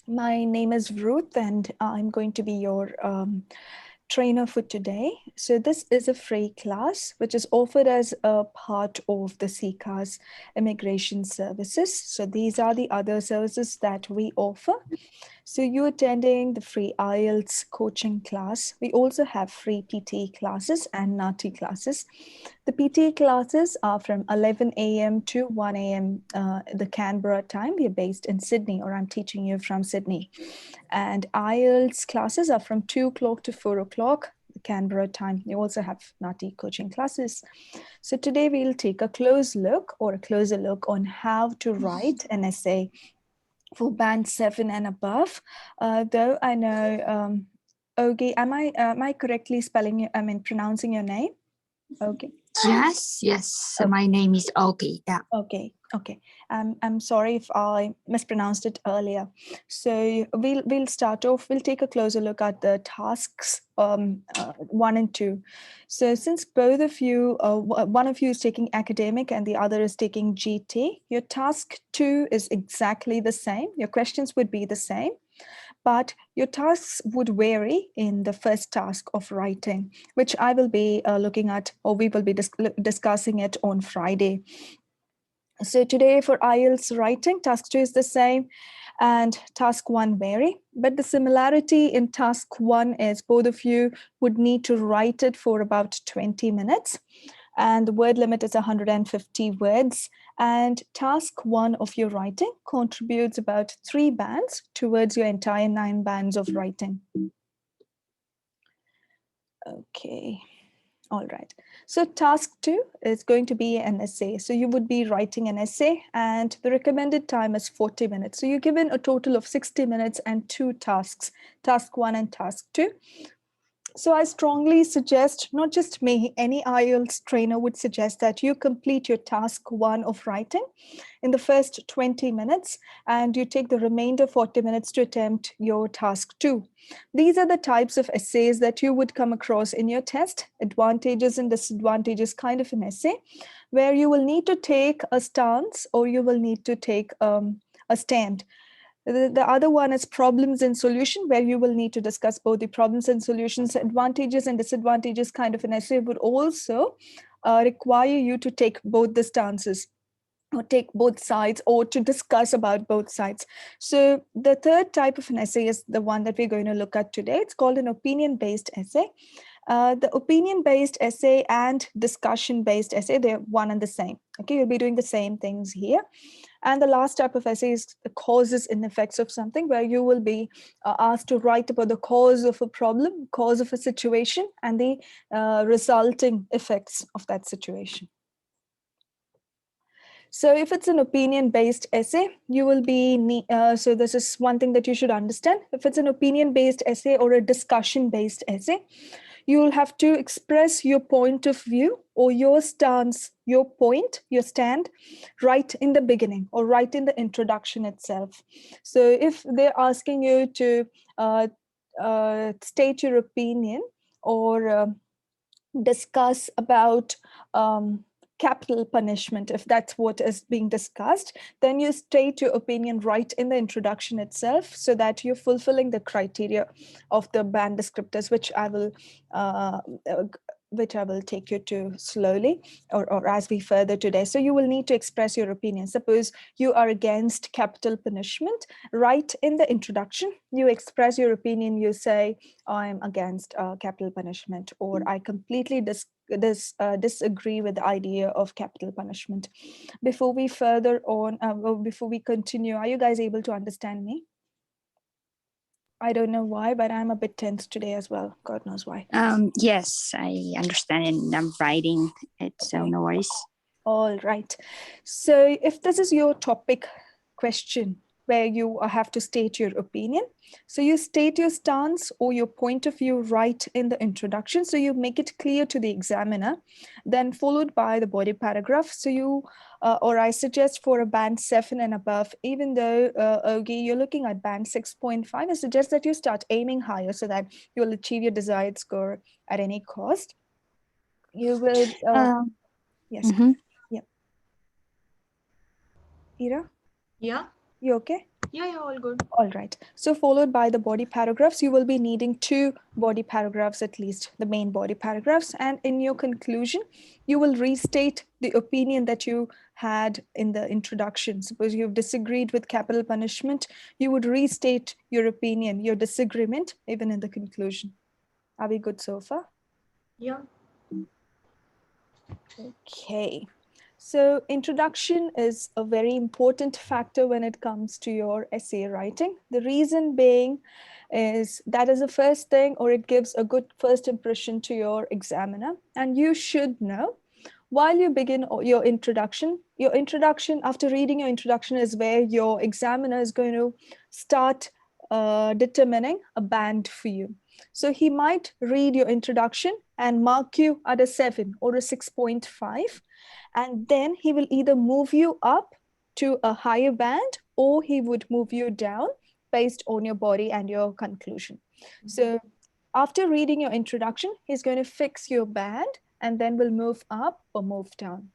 My name is Ruth, and I'm going to be your trainer for today. So this is a free class which is offered as a part of the CECA's immigration services. So these are the other services that we offer. So you're attending the free Ielts coaching class. We also have free PTE classes and NATI classes. The PTE classes are from 11 a.m. to 1 a.m. The Canberra time. We're based in Sydney, or I'm teaching you from Sydney. And IELTS classes are from 2 o'clock to 4 o'clock, the Canberra time. You also have NATI coaching classes. So today we'll take a closer look on how to write an essay for band 7 and above. Though I know, Ogi, am I correctly pronouncing your name? Okay. Yes. My name is Ogi. Yeah. Okay. I'm sorry if I mispronounced it earlier. So we'll start off. We'll take a closer look at the tasks 1 and 2. So since both of you, one of you is taking academic and the other is taking GT, your task 2 is exactly the same. Your questions would be the same, but your tasks would vary in the first task of writing, which I will be looking at, or we will be discussing it on Friday. So today for IELTS writing, task 2 is the same and task 1 vary. But the similarity in task 1 is both of you would need to write it for about 20 minutes. And the word limit is 150 words. And task 1 of your writing contributes about 3 bands towards your entire 9 bands of writing. Okay. All right. So task 2 is going to be an essay. So you would be writing an essay and the recommended time is 40 minutes. So you're given a total of 60 minutes and 2 tasks, task 1 and task 2. So I strongly suggest, not just me, any IELTS trainer would suggest that you complete your task 1 of writing in the first 20 minutes and you take the remainder 40 minutes to attempt your task 2. These are the types of essays that you would come across in your test, advantages and disadvantages kind of an essay, where you will need to take a stance or you will need to take a stand. The other one is problems and solution, where you will need to discuss both the problems and solutions, advantages and disadvantages kind of an essay would also require you to take both the stances or take both sides or to discuss about both sides. So the third type of an essay is the one that we're going to look at today. It's called an opinion-based essay. The opinion-based essay and discussion-based essay, they're one and the same. Okay, you'll be doing the same things here. And the last type of essay is the causes and effects of something, where you will be asked to write about the cause of a problem, cause of a situation, and the resulting effects of that situation. So if it's an opinion-based essay, you will be, so this is one thing that you should understand. If it's an opinion-based essay or a discussion-based essay, you will have to express your point of view or your stance, your point, your stand, right in the beginning or right in the introduction itself. So if they're asking you to state your opinion or discuss about capital punishment, if that's what is being discussed, then you state your opinion right in the introduction itself so that you're fulfilling the criteria of the band descriptors, which I will take you to slowly or as we further today. So you will need to express your opinion. Suppose you are against capital punishment. Right in the introduction, you express your opinion. You say, I'm against capital punishment, or I completely disagree with the idea of capital punishment. Before we further on, before we continue, are you guys able to understand me? I don't know why, but I'm a bit tense today as well. God knows why. Yes, I understand, and I'm writing it, so no worries. All right. So if this is your topic question, where you have to state your opinion, so you state your stance or your point of view right in the introduction. So you make it clear to the examiner, then followed by the body paragraph. So you, or I suggest for a band 7 and above, even though, Ogi, you're looking at band 6.5, I suggest that you start aiming higher so that you'll achieve your desired score at any cost. You will, yes. Mm-hmm. Yeah. Ira? Yeah. You okay? Yeah, all good. All right. So followed by the body paragraphs, you will be needing 2 body paragraphs at least, the main body paragraphs. And in your conclusion, you will restate the opinion that you had in the introduction. Suppose you've disagreed with capital punishment, you would restate your opinion, your disagreement, even in the conclusion. Are we good so far? Yeah. Okay. So introduction is a very important factor when it comes to your essay writing. The reason being is that is the first thing, or it gives a good first impression to your examiner. And you should know while you begin your introduction, after reading your introduction is where your examiner is going to start determining a band for you. So he might read your introduction and mark you at a 7 or a 6.5. And then he will either move you up to a higher band or he would move you down based on your body and your conclusion. So after reading your introduction, he's going to fix your band and then will move up or move down.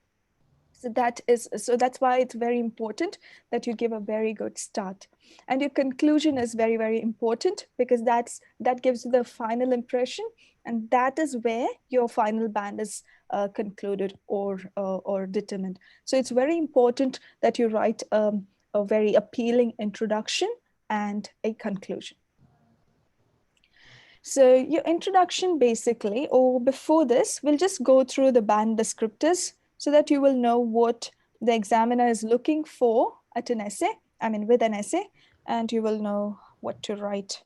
So that's why it's very important that you give a very good start. And your conclusion is very, very important because that gives you the final impression, and that is where your final band is concluded or determined. So it's very important that you write a very appealing introduction and a conclusion. So your introduction basically, or before this, we'll just go through the band descriptors so that you will know what the examiner is looking for at an essay, with an essay, and you will know what to write.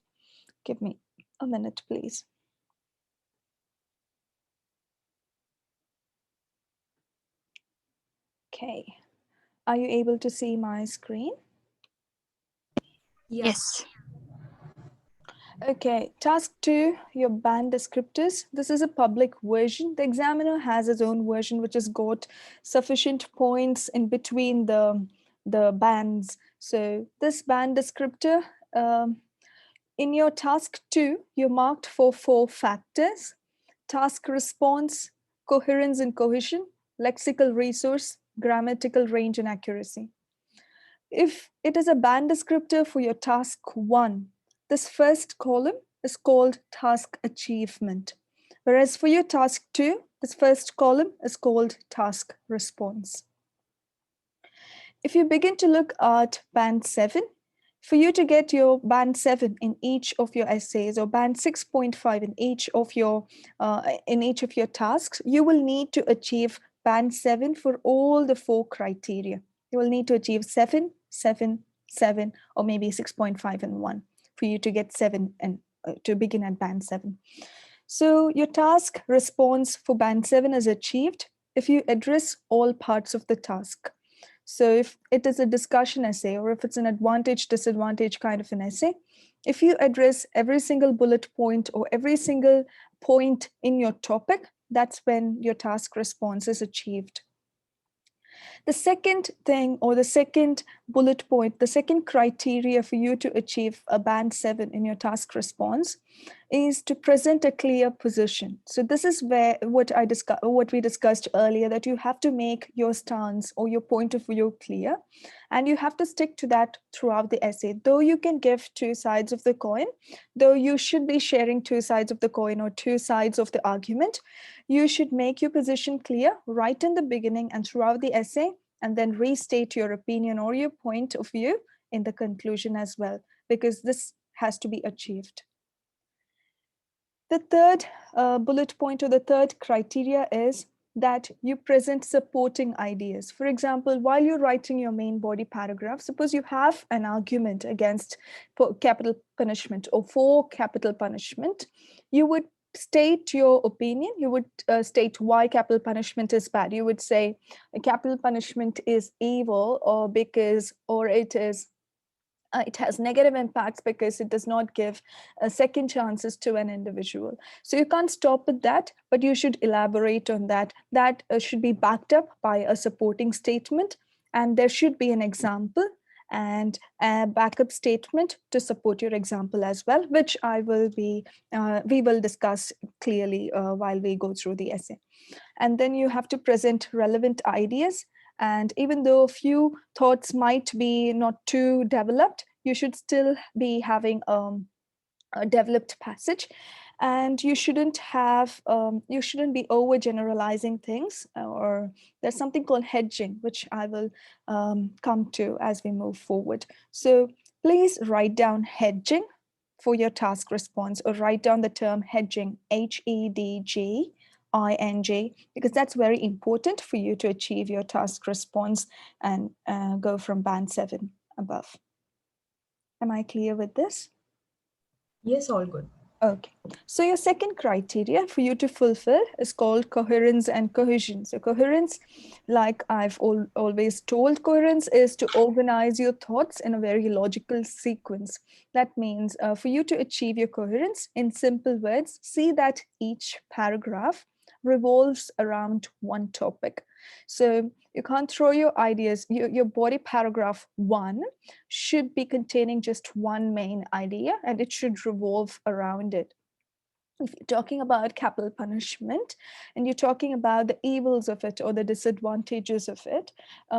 Give me a minute, please. Okay. Are you able to see my screen? Yes. Okay, task 2, your band descriptors. This is a public version. The examiner has his own version, which has got sufficient points in between the bands. So this band descriptor, in your task 2, you're marked for 4 factors: task response, coherence and cohesion, lexical resource, grammatical range and accuracy. If it is a band descriptor for your task 1, this first column is called task achievement. Whereas for your task 2, this first column is called task response. If you begin to look at band 7, for you to get your band 7 in each of your essays or band 6.5 in each of your tasks, you will need to achieve band 7 for all the 4 criteria. You will need to achieve 7, 7, 7, or maybe 6.5 and 1 for you to get 7 and to begin at band 7. So your task response for band 7 is achieved if you address all parts of the task. So if it is a discussion essay or if it's an advantage, disadvantage kind of an essay, if you address every single bullet point or every single point in your topic, that's when your task response is achieved. The second thing, or the second bullet point, the second criteria for you to achieve a band 7 in your task response is to present a clear position. So this is where what we discussed earlier, that you have to make your stance or your point of view clear, and you have to stick to that throughout the essay. Though you can give 2 sides of the coin, though you should be sharing 2 sides of the coin or 2 sides of the argument, you should make your position clear right in the beginning and throughout the essay, and then restate your opinion or your point of view in the conclusion as well, because this has to be achieved. The third bullet point or the third criteria is that you present supporting ideas. For example, while you're writing your main body paragraph, suppose you have an argument against capital punishment or for capital punishment, you would state your opinion. You would state why capital punishment is bad. You would say capital punishment is evil, or because, or it has negative impacts because it does not give second chances to an individual. So you can't stop at that, but you should elaborate on that. That should be backed up by a supporting statement, and there should be an example and a backup statement to support your example as well, which we will discuss clearly while we go through the essay. And then you have to present relevant ideas And even though a few thoughts might be not too developed, you should still be having a developed passage, and you shouldn't be overgeneralizing things, or there's something called hedging, which I will come to as we move forward. So please write down hedging for your task response, or write down the term hedging, HEDGING, because that's very important for you to achieve your task response and go from band 7 above. Am I clear with this? Yes, all good. Okay, so your second criteria for you to fulfill is called coherence and cohesion. So coherence, like I've always told, coherence is to organize your thoughts in a very logical sequence. That means for you to achieve your coherence, in simple words, see that each paragraph revolves around one topic. So you can't throw your ideas, your body paragraph 1 should be containing just one main idea, and it should revolve around it. If you're talking about capital punishment and you're talking about the evils of it or the disadvantages of it,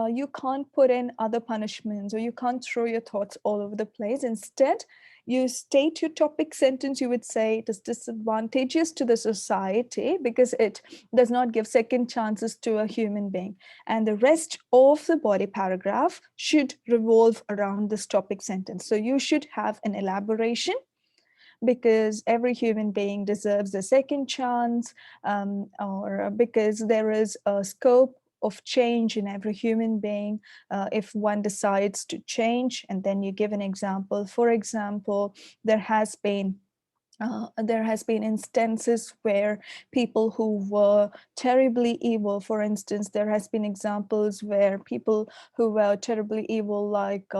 you can't put in other punishments, or you can't throw your thoughts all over the place. Instead, you state your topic sentence. You would say it is disadvantageous to the society because it does not give second chances to a human being. And the rest of the body paragraph should revolve around this topic sentence. So you should have an elaboration, because every human being deserves a second chance, or because there is a scope of change in every human being if one decides to change. And then you give an example. For example, there has been instances where people who were terribly evil, for instance, there has been examples where people who were terribly evil, like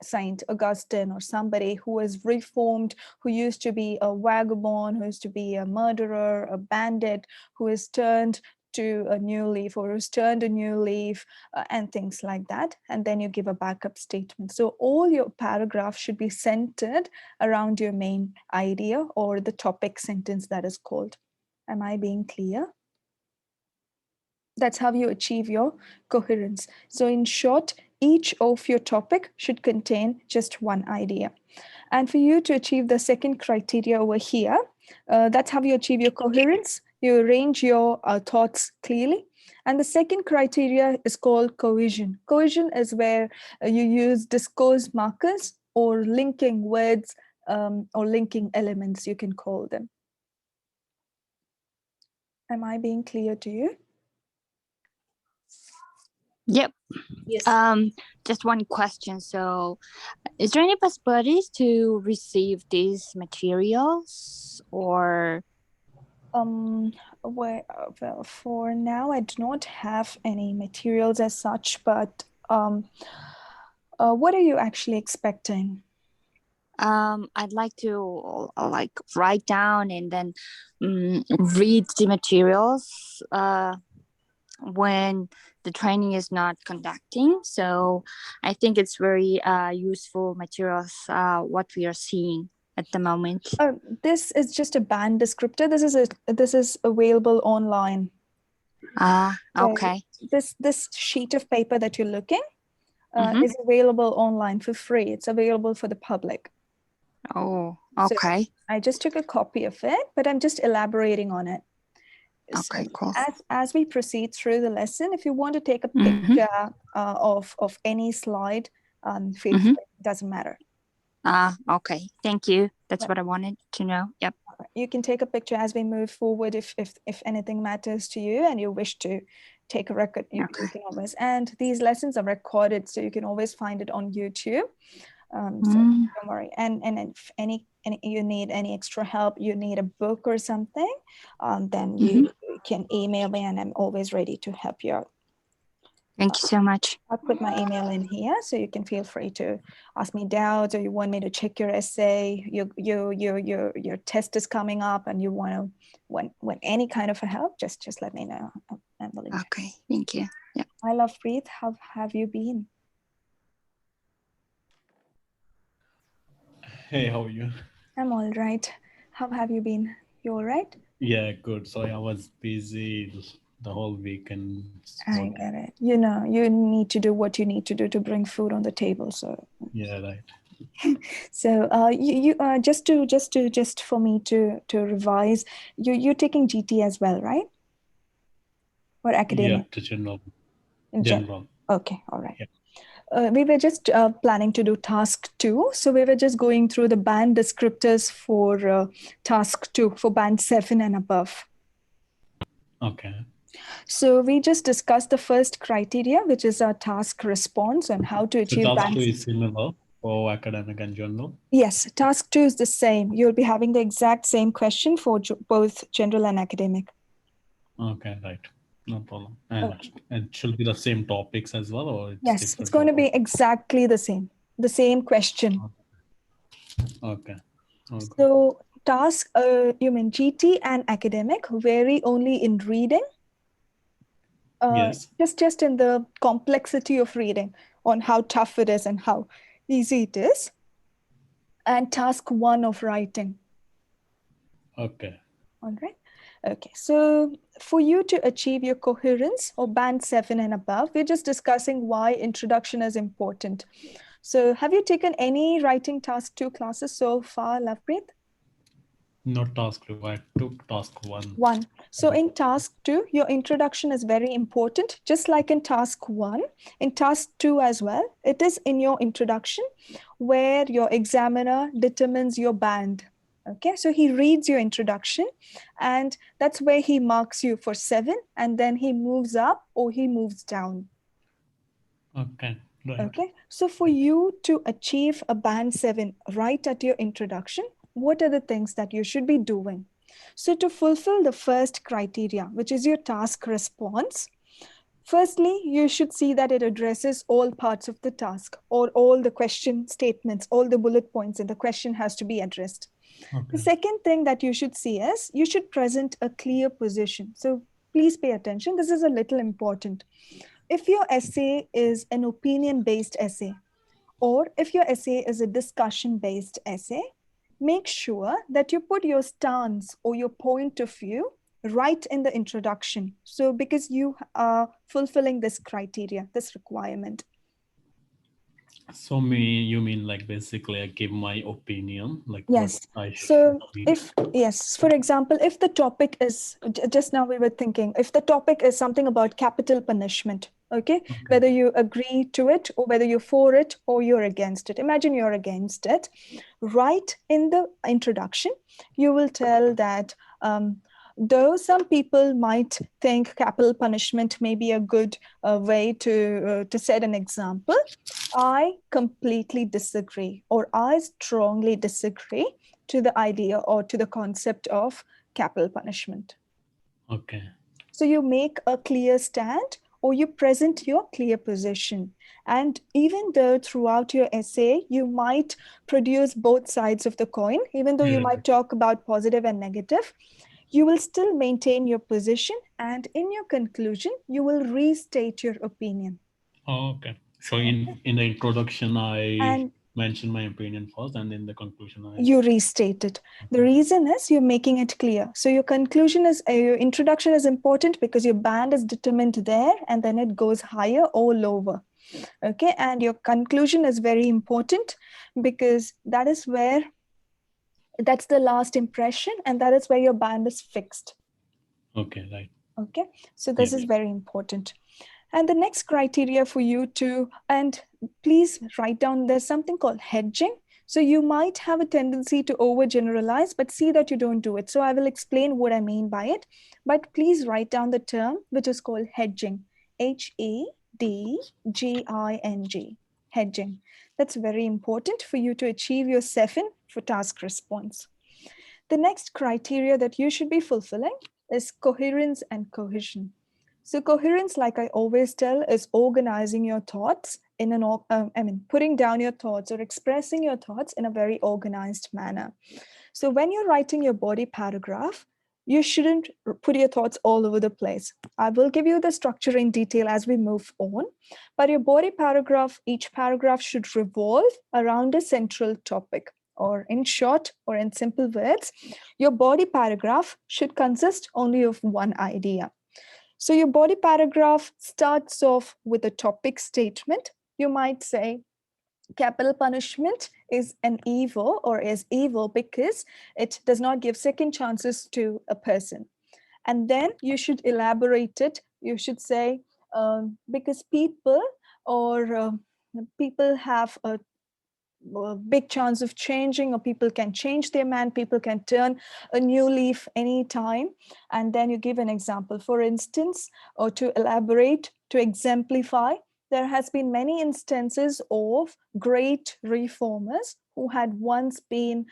Saint Augustine, or somebody who was reformed, who used to be a vagabond, who used to be a murderer, a bandit, who is turned to a new leaf, or who's turned a new leaf, and things like that. And then you give a backup statement. So all your paragraph should be centered around your main idea or the topic sentence that is called. Am I being clear? That's how you achieve your coherence. So in short, each of your topic should contain just one idea. And for you to achieve the second criteria over here, that's how you achieve your coherence. You arrange your thoughts clearly. And the second criteria is called cohesion. Cohesion is where you use discourse markers or linking words, or linking elements, you can call them. Am I being clear to you? Yep. Yes. Just one question. So, is there any possibilities to receive these materials, or? Well, for now, I do not have any materials as such, but what are you actually expecting? I'd like to write down and then read the materials when the training is not conducting. So I think it's very useful materials what we are seeing at the moment. This is just a band descriptor. This is available online. Okay. So this sheet of paper that you're looking is available online for free. It's available for the public. Oh, okay. So I just took a copy of it, but I'm just elaborating on it. Okay, So cool. As we proceed through the lesson, if you want to take a picture of any slide, feel free. It doesn't matter. Okay. Thank you. That's what I wanted to know. Yep. You can take a picture as we move forward if anything matters to you and you wish to take a record. You can always. And these lessons are recorded, so you can always find it on YouTube. So don't worry. And if any you need any extra help, you need a book or something, then you can email me, and I'm always ready to help you out. Thank you so much. I'll put my email in here, so you can feel free to ask me doubts, or you want me to check your essay, your test is coming up, and you want to want any kind of a help, just let me know. I'm willing to. Okay, thank you. Yeah. I love Preet. How have you been? Hey, how are you? I'm all right. How have you been? You all right? Yeah, good. Sorry, I was busy the whole weekend. I get it. You know, you need to do what you need to do to bring food on the table. So Yeah, right. so just for me to revise, you're taking GT as well, right? Or Yeah, academic? to general. In General. Okay, all right. Yeah. We were just planning to do task 2. So we were just going through the band descriptors for task 2 for band 7 and above. Okay. So we just discussed the first criteria, which is our task response and how to So achieve task band. 2 is similar for academic and general? Yes, task 2 is the same. You'll be having the exact same question for both general and academic. Okay, right. No problem. And Okay. it should be the same topics as well, or it's Yes, different? it's going to be exactly the same question. Okay. Okay. So task, you mean GT and academic vary only in reading? Yes. Just in the complexity of reading, on how tough it is and how easy it is. And task 1 of writing. Okay. All right. Okay, so for you to achieve your coherence or band 7 and above, we're just discussing why introduction is important. So have you taken any writing task 2 classes so far, Lovepreet? Not task 2, I took task 1. 1. So in task 2, your introduction is very important, just like in task 1. In task 2 as well, it is in your introduction where your examiner determines your band. Okay, so he reads your introduction and that's where he marks you for 7 and then he moves up or he moves down. Okay, right. Okay, so for you to achieve a band 7 right at your introduction, what are the things that you should be doing? So to fulfill the first criteria, which is your task response, firstly, you should see that it addresses all parts of the task or all the question statements, all the bullet points in the question has to be addressed. Okay. The second thing that you should see is you should present a clear position. So please pay attention. This is a little important. If your essay is an opinion-based essay, or if your essay is a discussion-based essay, make sure that you put your stance or your point of view right in the introduction. So because you are fulfilling this criteria, this requirement. So you mean like basically I give my opinion, like Yes. what I So should be. for example, if the topic is, just now we were thinking, if the topic is something about capital punishment, okay, whether you agree to it or whether you're for it or you're against it. Imagine you're against it. Right in the introduction, you will tell that though some people might think capital punishment may be a good way to set an example, I completely disagree, or I strongly disagree to the idea or to the concept of capital punishment. Okay. So you make a clear stand or you present your clear position. And even though throughout your essay, you might produce both sides of the coin, even though you might talk about positive and negative, you will still maintain your position. And in your conclusion, you will restate your opinion. Oh, okay. So in the introduction, I And mention my opinion first, and in the conclusion, you restate it. The reason is you're making it clear. So your conclusion is, your introduction is important because your band is determined there and then it goes higher or lower. Okay, and your conclusion is very important because that is where, that's the last impression and that is where your band is fixed. Okay, right. Okay, so this is very important. And the next criteria for you to, and please write down, there's something called hedging. So you might have a tendency to overgeneralize, but see that you don't do it. So I will explain what I mean by it, but please write down the term, which is called hedging, H-A-D-G-I-N-G, hedging. That's very important for you to achieve your 7 for task response. The next criteria that you should be fulfilling is coherence and cohesion. So coherence, like I always tell, is organizing your thoughts in putting down your thoughts or expressing your thoughts in a very organized manner. So when you're writing your body paragraph, you shouldn't put your thoughts all over the place. I will give you the structure in detail as we move on, but your body paragraph, each paragraph should revolve around a central topic. Or in short, or in simple words, your body paragraph should consist only of one idea. So your body paragraph starts off with a topic statement. You might say, capital punishment is an evil or is evil because it does not give second chances to a person. And then you should elaborate it. You should say, because people people have a big chance of changing, or people can change their mind, people can turn a new leaf anytime. And then you give an example, for instance, or to elaborate, to exemplify. There has been many instances of great reformers who had once been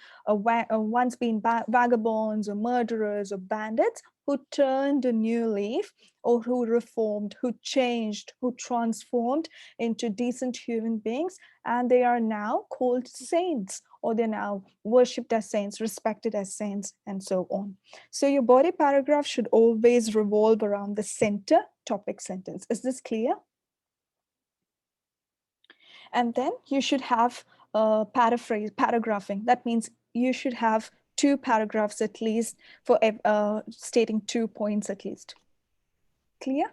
vagabonds or murderers or bandits, who turned a new leaf, or who reformed, who changed, who transformed into decent human beings, and they are now called saints, or they're now worshipped as saints, respected as saints, and so on. So your body paragraph should always revolve around the center topic sentence. Is this clear? And then you should have paragraphing. That means you should have 2 paragraphs at least for stating 2 points at least. Clear?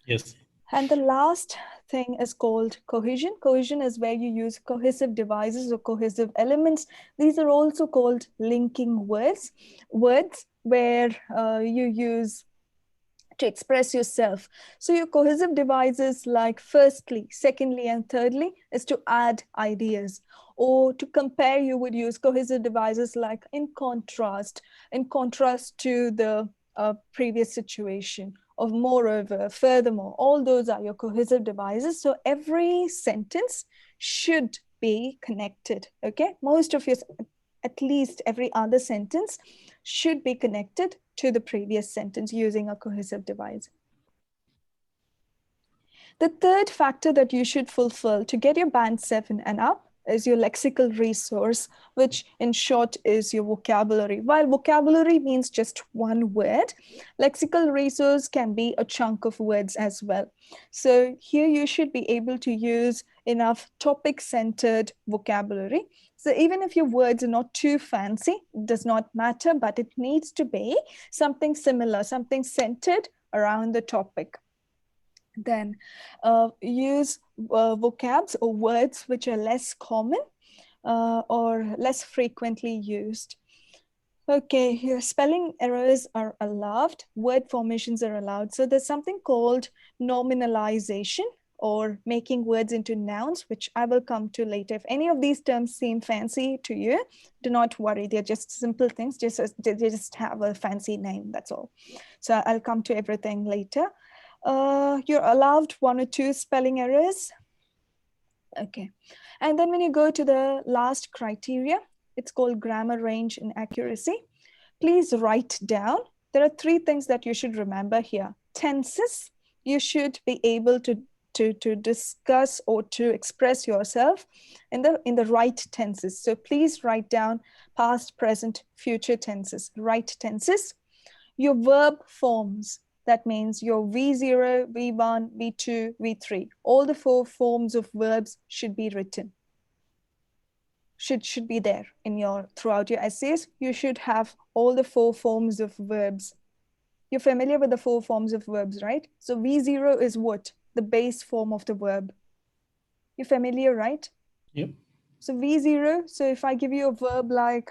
Yes. And the last thing is called cohesion. Cohesion is where you use cohesive devices or cohesive elements. These are also called linking words where you use to express yourself. So your cohesive devices like firstly, secondly, and thirdly is to add ideas. Or to compare, you would use cohesive devices like in contrast to the previous situation, of moreover, furthermore. All those are your cohesive devices. So every sentence should be connected, okay? Most of your, at least every other sentence should be connected to the previous sentence using a cohesive device. The third factor that you should fulfill to get your band 7 and up is your lexical resource, which in short is your vocabulary. While vocabulary means just one word, lexical resource can be a chunk of words as well. So here you should be able to use enough topic-centered vocabulary. So even if your words are not too fancy, it does not matter, but it needs to be something similar, something centered around the topic. Then use vocabs or words which are less common or less frequently used. Okay, here spelling errors are allowed, word formations are allowed. So there's something called nominalization, or making words into nouns, which I will come to later. If any of these terms seem fancy to you, do not worry. They're just simple things. They just have a fancy name, that's all. So I'll come to everything later. You're allowed 1 or 2 spelling errors. Okay. And then when you go to the last criteria, it's called grammar range and accuracy. Please write down. There are 3 things that you should remember here. Tenses, you should be able to discuss or to express yourself in the right tenses. So please write down past, present, future tenses, right tenses. Your verb forms, that means your V0, V1, V2, V3. All the 4 forms of verbs should be written. Should be there in throughout your essays. You should have all the 4 forms of verbs. You're familiar with the 4 forms of verbs, right? So V0 is what? The base form of the verb. You're familiar, right? Yep. So V0, so if I give you a verb like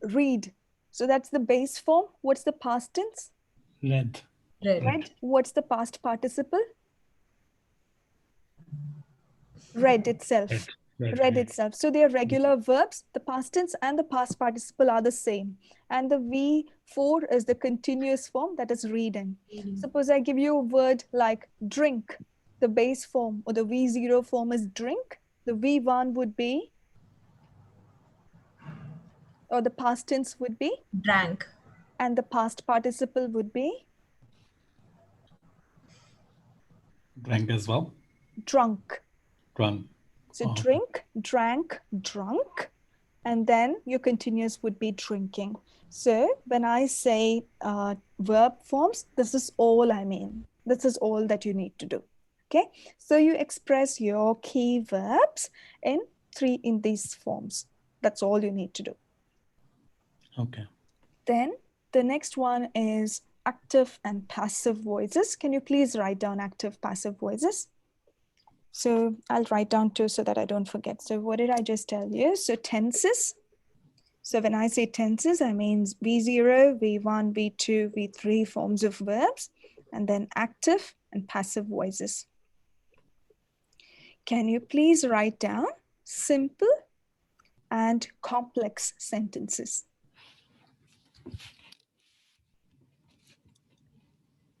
read, so that's the base form. What's the past tense? Read. Read. What's the past participle? Read itself. Read itself. So they are regular verbs. The past tense and the past participle are the same. And the V4 is the continuous form, that is reading. Suppose I give you a word like drink. The base form or the V0 form is drink. The V1 would be, or the past tense would be? Drank. And the past participle would be? Drank as well. Drunk. Drunk. So drink, drank, drunk, and then your continuous would be drinking. So when I say verb forms, this is all I mean. This is all that you need to do. Okay, so you express your key verbs in these forms. That's all you need to do. Okay. Then the next one is active and passive voices. Can you please write down active, passive voices? So I'll write down two so that I don't forget. So what did I just tell you? So tenses. So when I say tenses, I mean V0, V1, V2, V3 forms of verbs, and then active and passive voices. Can you please write down simple and complex sentences?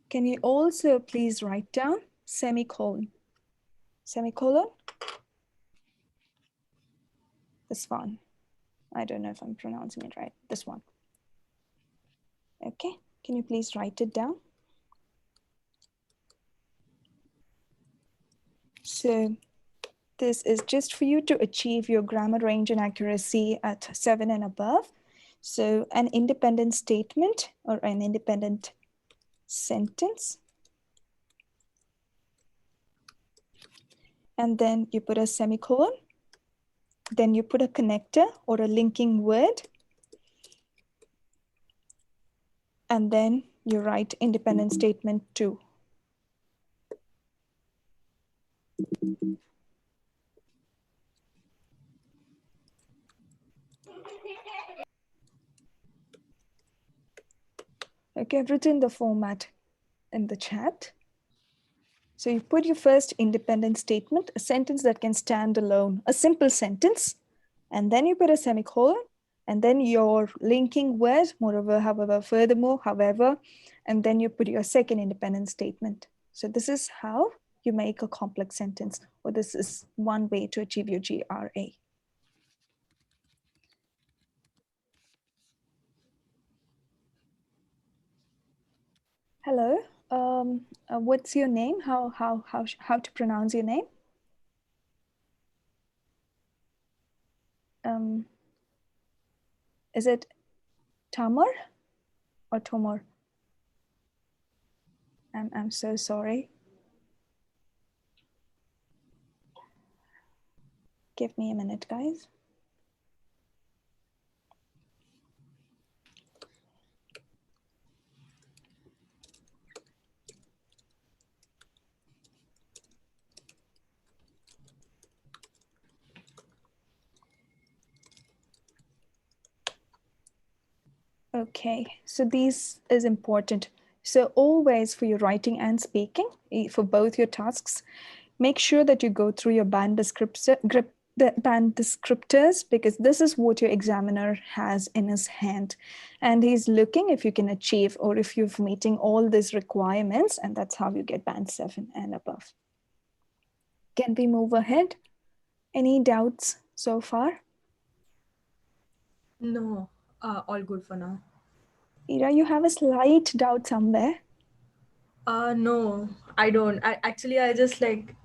Can you also please write down semicolon? Semicolon? This one. I don't know if I'm pronouncing it right. This one. Okay, can you please write it down? So this is just for you to achieve your grammar range and accuracy at 7 and above. So an independent statement or an independent sentence. And then you put a semicolon. Then you put a connector or a linking word. And then you write independent statement 2. Okay, I've written the format in the chat. So you put your first independent statement, a sentence that can stand alone, a simple sentence, and then you put a semicolon, and then your linking word, moreover, however, furthermore, however, and then you put your second independent statement. So this is how you make a complex sentence, or this is one way to achieve your GRA. Hello, what's your name? How to pronounce your name? Is it Tamar or Tomor? I'm so sorry. Give me a minute, guys. Okay, so this is important. So always for your writing and speaking, for both your tasks, make sure that you go through your band descriptors, because this is what your examiner has in his hand. And he's looking if you can achieve or if you're meeting all these requirements, and that's how you get band 7 and above. Can we move ahead? Any doubts so far? No, all good for now. Ira, you have a slight doubt somewhere. No, I don't. I just like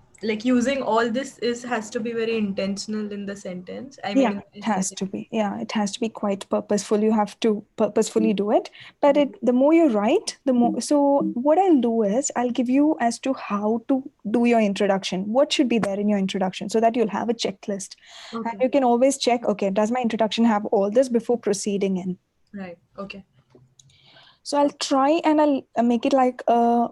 using all this has to be very intentional in the sentence. I mean, Yeah, it has to be. Yeah, it has to be quite purposeful. You have to purposefully do it. But the more you write, the more. So what I'll do is I'll give you as to how to do your introduction. What should be there in your introduction so that you'll have a checklist. Okay. And you can always check, okay, does my introduction have all this before proceeding in? Right. Okay. So I'll try and I'll make it like a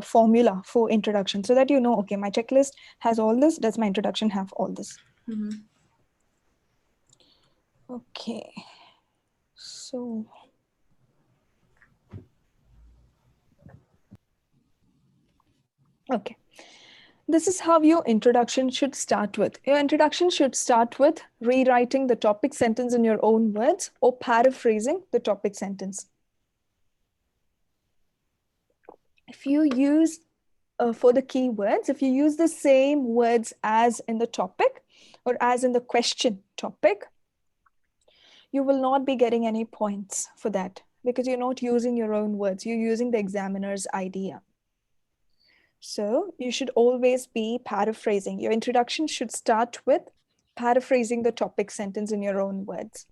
formula for introduction so that you know, okay, my checklist has all this. Does my introduction have all this? Mm-hmm. Okay. So okay. This is how your introduction should start with. Your introduction should start with rewriting the topic sentence in your own words or paraphrasing the topic sentence. If you use, for the keywords, if you use the same words as in the topic or as in the question topic, you will not be getting any points for that because you're not using your own words. You're using the examiner's idea. So you should always be paraphrasing. Your introduction should start with paraphrasing the topic sentence in your own words.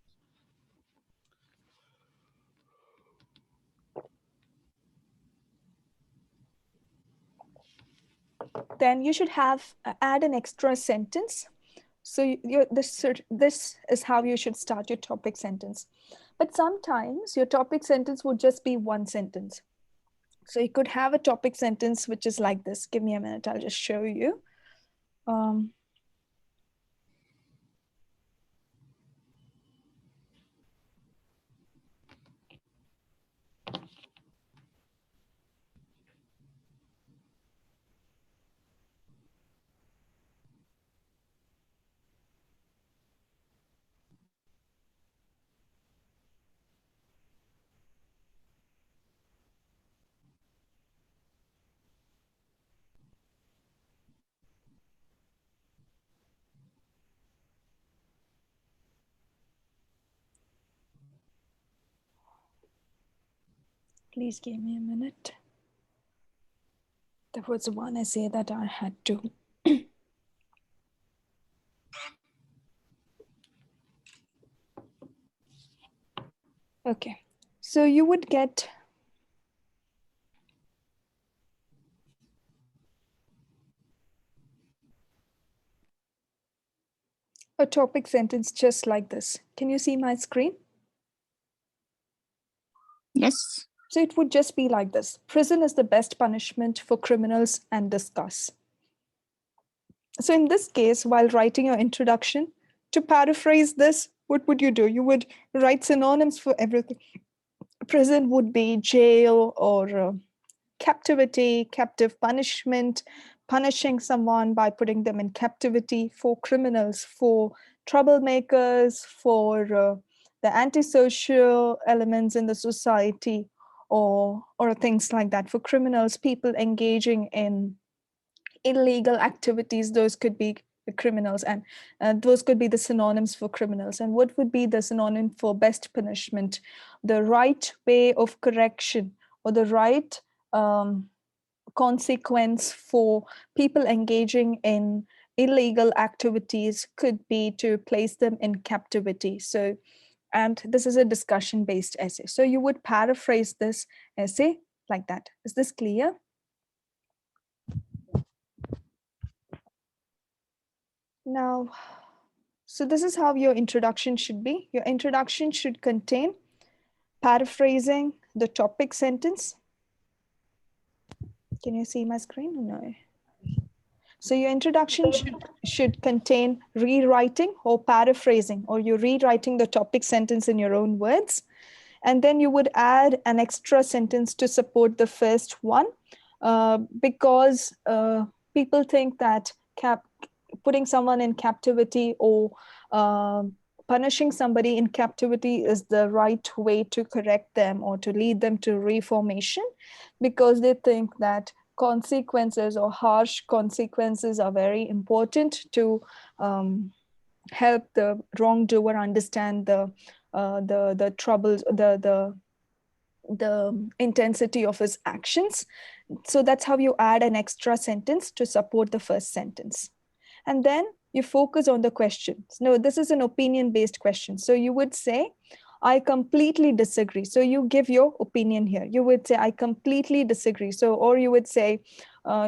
Then you should have add an extra sentence So this is how you should start your topic sentence. But sometimes your topic sentence would just be one sentence. So you could have a topic sentence which is like this. Give me a minute, I'll just show you. Please give me a minute. There was one essay that I had to. Okay, so you would get a topic sentence just like this. Can you see my screen? Yes. So it would just be like this. Prison is the best punishment for criminals, and discuss. So in this case, while writing your introduction, to paraphrase this, what would you do? You would write synonyms for everything. Prison would be jail or captivity, captive punishment, punishing someone by putting them in captivity. For criminals, for troublemakers, for the antisocial elements in the society, or things like that. For criminals, people engaging in illegal activities, those could be the criminals, and those could be the synonyms for criminals. And what would be the synonym for best punishment? The right way of correction, or the right consequence for people engaging in illegal activities could be to place them in captivity. So, and this is a discussion based essay. So you would paraphrase this essay like that. Is this clear? Now, so this is how your introduction should be. Your introduction should contain paraphrasing the topic sentence. Can you see my screen? No. So your introduction should contain rewriting or paraphrasing, or you're rewriting the topic sentence in your own words. And then you would add an extra sentence to support the first one, because people think that putting someone in captivity or punishing somebody in captivity is the right way to correct them or to lead them to reformation, because they think that consequences or harsh consequences are very important to help the wrongdoer understand the troubles, the intensity of his actions. So that's how you add an extra sentence to support the first sentence. And then you focus on the question. No, this is an opinion-based question. So you would say, I completely disagree. So you give your opinion here. You would say, I completely disagree. So, or you would say,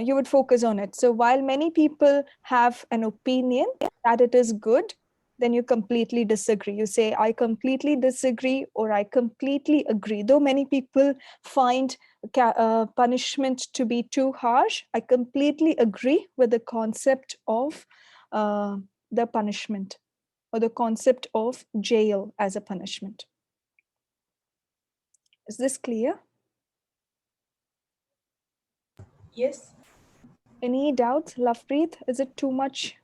you would focus on it. So while many people have an opinion that it is good, then you completely disagree. You say, I completely disagree, or I completely agree. Though many people find punishment to be too harsh, I completely agree with the concept of the punishment, or the concept of jail as a punishment. Is this clear? Yes. Any doubts, Lovepreet? Is it too much?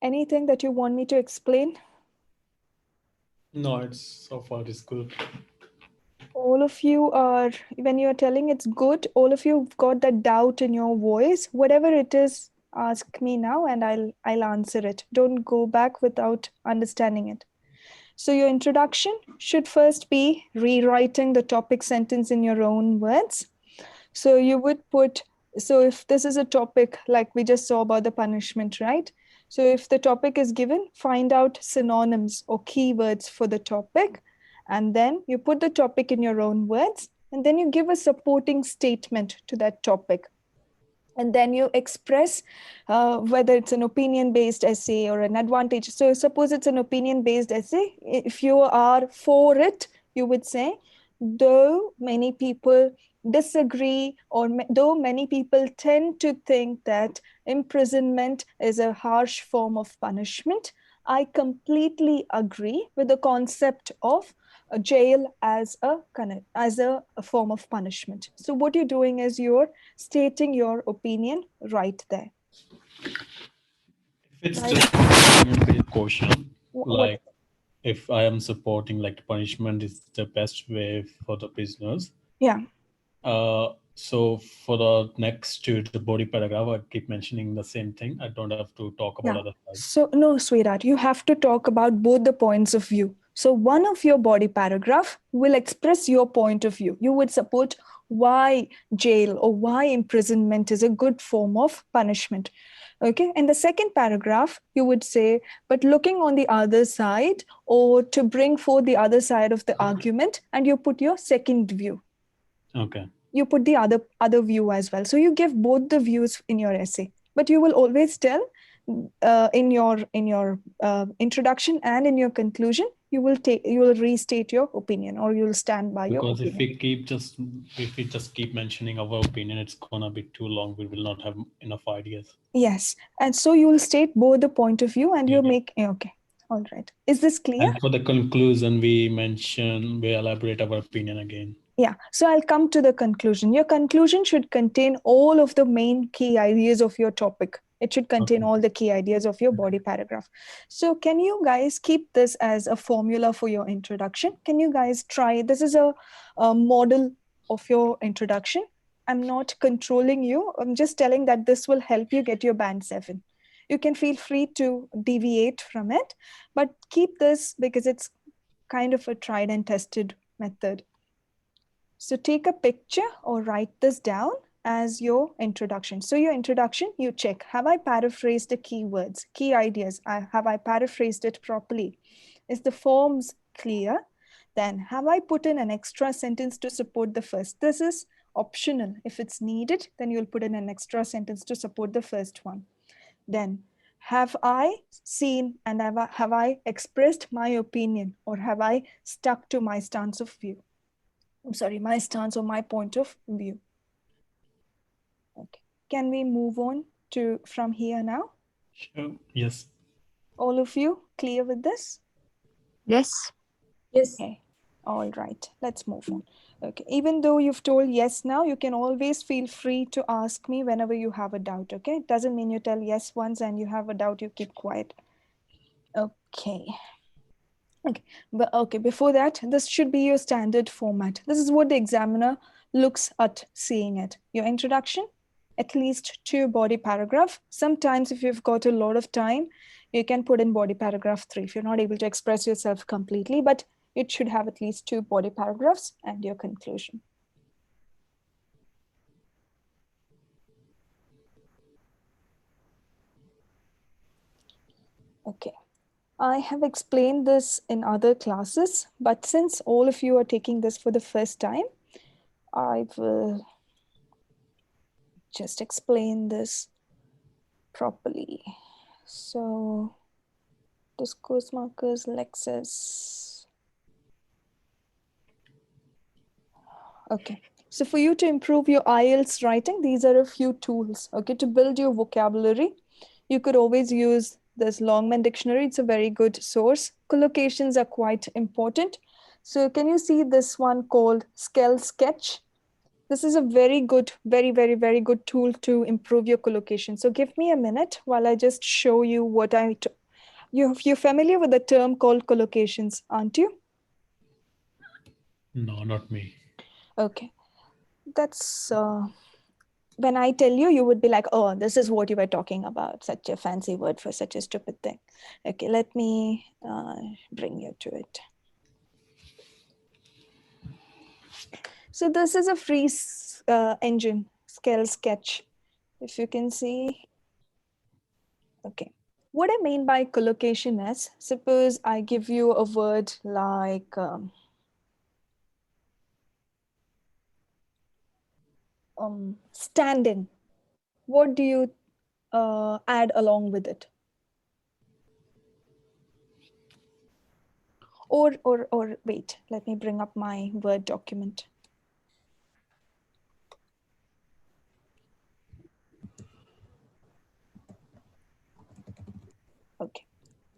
Anything that you want me to explain? No, it's so far it's good. All of you are, when you're telling it's good, all of you have got that doubt in your voice. Whatever it is, ask me now and I'll answer it. Don't go back without understanding it. So your introduction should first be rewriting the topic sentence in your own words. So you would put, so if this is a topic like we just saw about the punishment, right? So if the topic is given, find out synonyms or keywords for the topic, and then you put the topic in your own words, and then you give a supporting statement to that topic. And then you express whether it's an opinion-based essay or an advantage. So suppose it's an opinion-based essay. If you are for it, you would say, though many people disagree, or though many people tend to think that imprisonment is a harsh form of punishment, I completely agree with the concept of jail as a form of punishment. So what you're doing is you're stating your opinion right there. If it's Right. just opinion-based question, What? like if I am supporting like punishment is the best way for the prisoners. Yeah. So for the next to the body paragraph, I keep mentioning the same thing. I don't have to talk about Yeah. other sides. So no, sweetheart, you have to talk about both the points of view. So one of your body paragraph will express your point of view. You would support why jail or why imprisonment is a good form of punishment. Okay. In the second paragraph, you would say, but looking on the other side, or to bring forth the other side of the argument, and you put your second view. Okay. You put the other view as well. So you give both the views in your essay, but you will always tell in your introduction and in your conclusion, you will restate your opinion, or you'll stand by your Because opinion. if we just keep mentioning our opinion, it's gonna be too long. We will not have enough ideas. Yes, and so you will state both the point of view, and you make okay. All right. Is this clear? And for the conclusion, we elaborate our opinion again. Yeah, so I'll come to the conclusion. Your conclusion should contain all of the main key ideas of your topic. It should contain all the key ideas of your body paragraph. So can you guys keep this as a formula for your introduction? Can you guys try? This is a model of your introduction. I'm not controlling you. I'm just telling that this will help you get your band 7. You can feel free to deviate from it, but keep this because it's kind of a tried and tested method. So take a picture or write this down as your introduction. So your introduction, you check, have I paraphrased the keywords, key ideas? Have I paraphrased it properly? Is the forms clear? Then have I put in an extra sentence to support the first? This is optional. If it's needed, then you'll put in an extra sentence to support the first one. Then have I seen and have I expressed my opinion, or have I stuck to my stance of view? I'm sorry, my stance or my point of view. Okay. Can we move on to from here now? Sure. Yes. All of you clear with this? Yes. Yes. Okay. All right. Let's move on. Okay. Even though you've told yes now, you can always feel free to ask me whenever you have a doubt. Okay. It doesn't mean you tell yes once and you have a doubt, you keep quiet. Okay. Okay, but okay, before that, this should be your standard format. This is what the examiner looks at seeing it. Your introduction, at least 2 body paragraph. Sometimes if you've got a lot of time, you can put in body paragraph 3 if you're not able to express yourself completely, but it should have at least 2 body paragraphs and your conclusion. Okay. I have explained this in other classes, but since all of you are taking this for the first time, I will just explain this properly. So, discourse markers, Lexis. Okay. So for you to improve your Ielts writing, these are a few tools, okay, to build your vocabulary. You could always use this Longman dictionary. It's a very good source. Collocations are quite important. So can you see this one called Skell Sketch? This is a very good, very good tool to improve your collocation. So give me a minute while I just show you what you're familiar with the term called collocations, aren't you? No, not me. Okay. That's when I tell you, you would be like, oh, this is what you were talking about, such a fancy word for such a stupid thing. Okay, let me bring you to it. So this is a free engine, Skell Sketch. If you can see. Okay. What I mean by collocation is, suppose I give you a word like stand in. what do you add along with it? Or wait, let me bring up my Word document. Okay,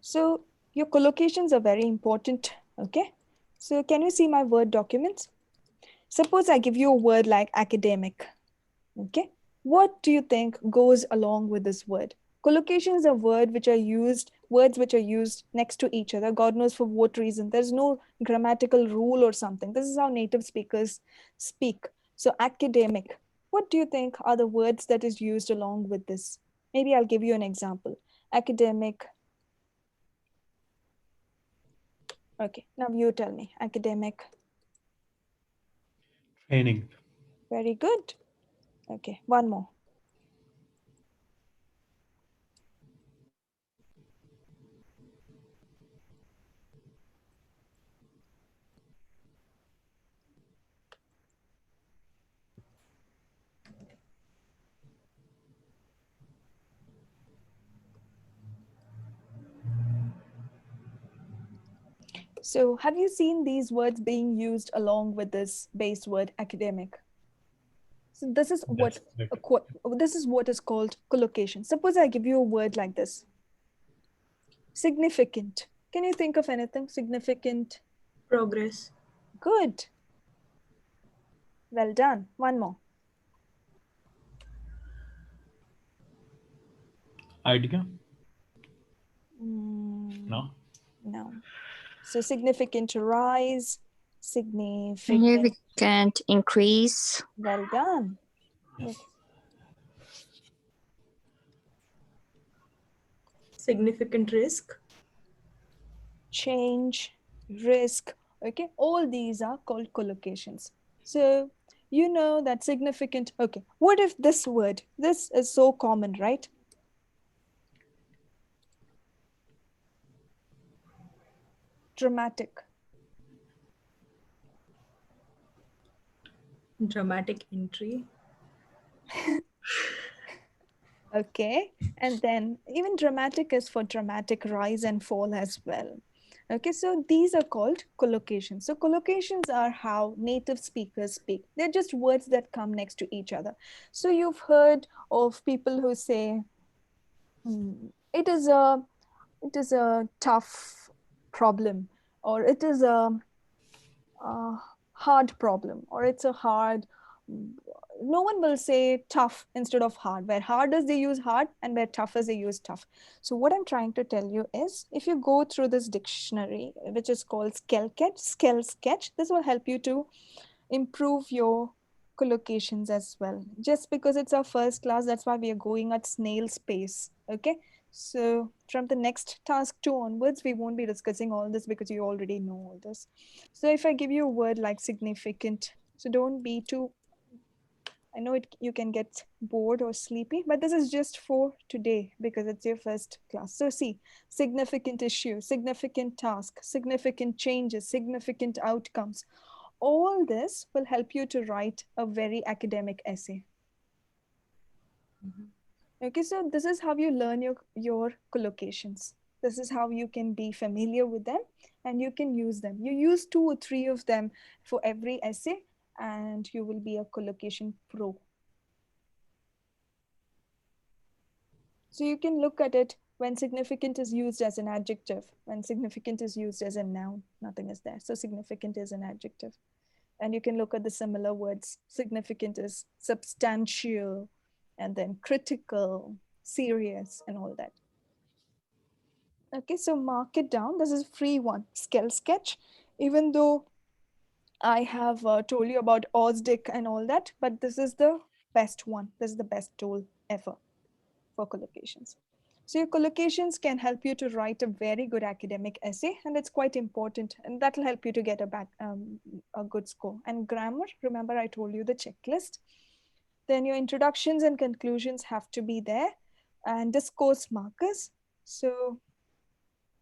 so your collocations are very important. Okay, so can you see my Word documents? Suppose I give you a word like academic. Okay, what do you think goes along with this word? Collocations are words which are used next to each other. God knows for what reason. There's no grammatical rule or something. This is how native speakers speak. So academic, what do you think are the words that is used along with this? Maybe I'll give you an example. Academic. Okay, now you tell me. Academic. Training. Very good. Okay, one more. So have you seen these words being used along with this base word academic? So this is what this is what is called collocation. Suppose I give you a word like this. Significant. Can you think of anything significant? Progress. Good. Well done. One more. Idea? Mm, No. no. So significant rise, significant. Significant increase. Well done. Yes. Significant risk. Change, risk. Okay, all these are called collocations. So you know that significant. Okay, what if this word, this is so common, right? Dramatic. Dramatic entry. Okay, and then even dramatic is for dramatic rise and fall as well. Okay, so these are called collocations. So collocations are how native speakers speak. They're just words that come next to each other. So you've heard of people who say, it is a tough problem, or it is a hard problem, or it's a hard. No one will say tough instead of hard. Where hard is they use hard, and where tough is they use tough. So what I'm trying to tell you is, if you go through this dictionary, which is called Skell Sketch, this will help you to improve your collocations as well. Just because it's our first class, that's why we are going at snail's pace. Okay, so from the next task 2 onwards, we won't be discussing all this because you already know all this. So if I give you a word like significant, so don't be too, I know you can get bored or sleepy, but this is just for today because it's your first class. So see, significant issue, significant task, significant changes, significant outcomes. All this will help you to write a very academic essay. Okay, so this is how you learn your collocations. This is how you can be familiar with them and you can use them. You use 2 or 3 of them for every essay and you will be a collocation pro. So you can look at it when significant is used as an adjective, when significant is used as a noun, nothing is there. So significant is an adjective. And you can look at the similar words. Significant is substantial, and then critical, serious, and all that. Okay, so mark it down. This is a free one, Skell Sketch. Even though I have told you about OSDIC and all that, but this is the best one. This is the best tool ever for collocations. So your collocations can help you to write a very good academic essay, and it's quite important, and that will help you to get a good score. And grammar, remember I told you the checklist. Then your introductions and conclusions have to be there, and discourse markers. So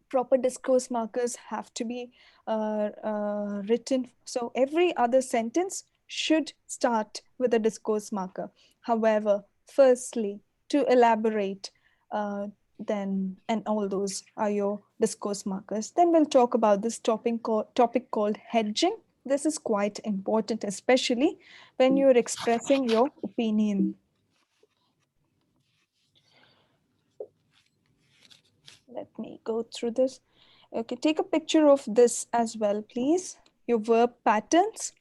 proper discourse markers have to be written. So every other sentence should start with a discourse marker. However, firstly, to elaborate, then, and all those are your discourse markers. Then we'll talk about this topic called hedging. This is quite important, especially when you're expressing your opinion. Let me go through this. Okay, take a picture of this as well, please. Your verb patterns.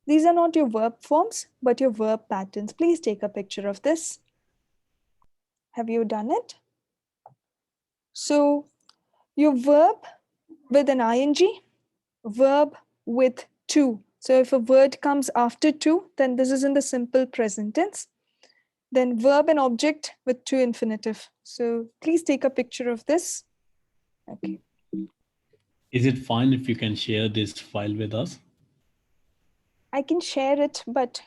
These are not your verb forms, but your verb patterns. Please take a picture of this. Have you done it? So your verb with an ing, verb with to. So if a word comes after to, then this is in the simple present tense. Then verb and object with to infinitive. So please take a picture of this. Okay. Is it fine if you can share this file with us? I can share it, but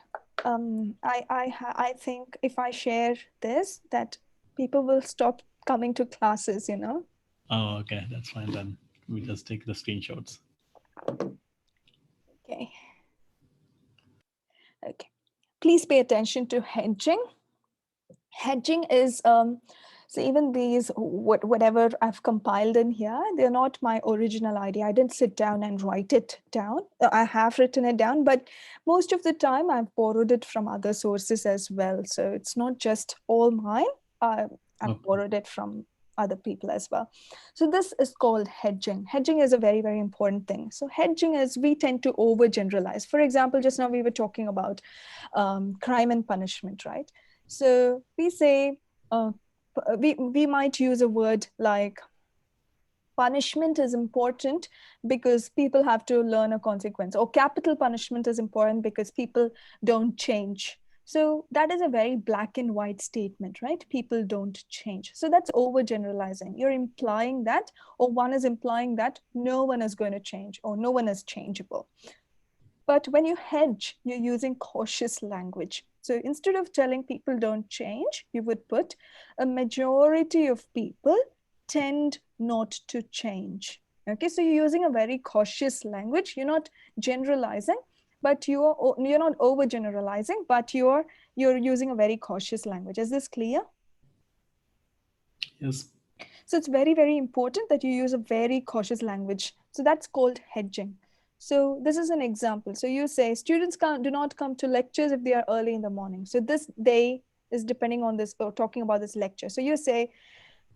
I think if I share this, that people will stop coming to classes, you know. Oh, okay, that's fine then. We just take the screenshots. Okay. Okay. Please pay attention to hedging. Hedging is so even these whatever I've compiled in here, they're not my original idea. I didn't sit down and write it down. I have written it down, but most of the time I've borrowed it from other sources as well. So it's not just all mine. I've Okay. borrowed it from other people as well. So this is called hedging. Hedging is a very, very important thing. So hedging is we tend to overgeneralize. For example, just now we were talking about crime and punishment, right? So we say, we might use a word like punishment is important because people have to learn a consequence, or capital punishment is important because people don't change. So that is a very black and white statement, right? People don't change. So that's overgeneralizing. You're implying that, or one is implying that no one is going to change or no one is changeable. But when you hedge, you're using cautious language. So instead of telling people don't change, you would put a majority of people tend not to change. Okay, so you're using a very cautious language. You're not generalizing, but you're not overgeneralizing, but you're using a very cautious language. Is this clear? Yes. So it's very, very important that you use a very cautious language. So that's called hedging. So this is an example. So you say students do not come to lectures if they are early in the morning. So this day is depending on this, or talking about this lecture. So you say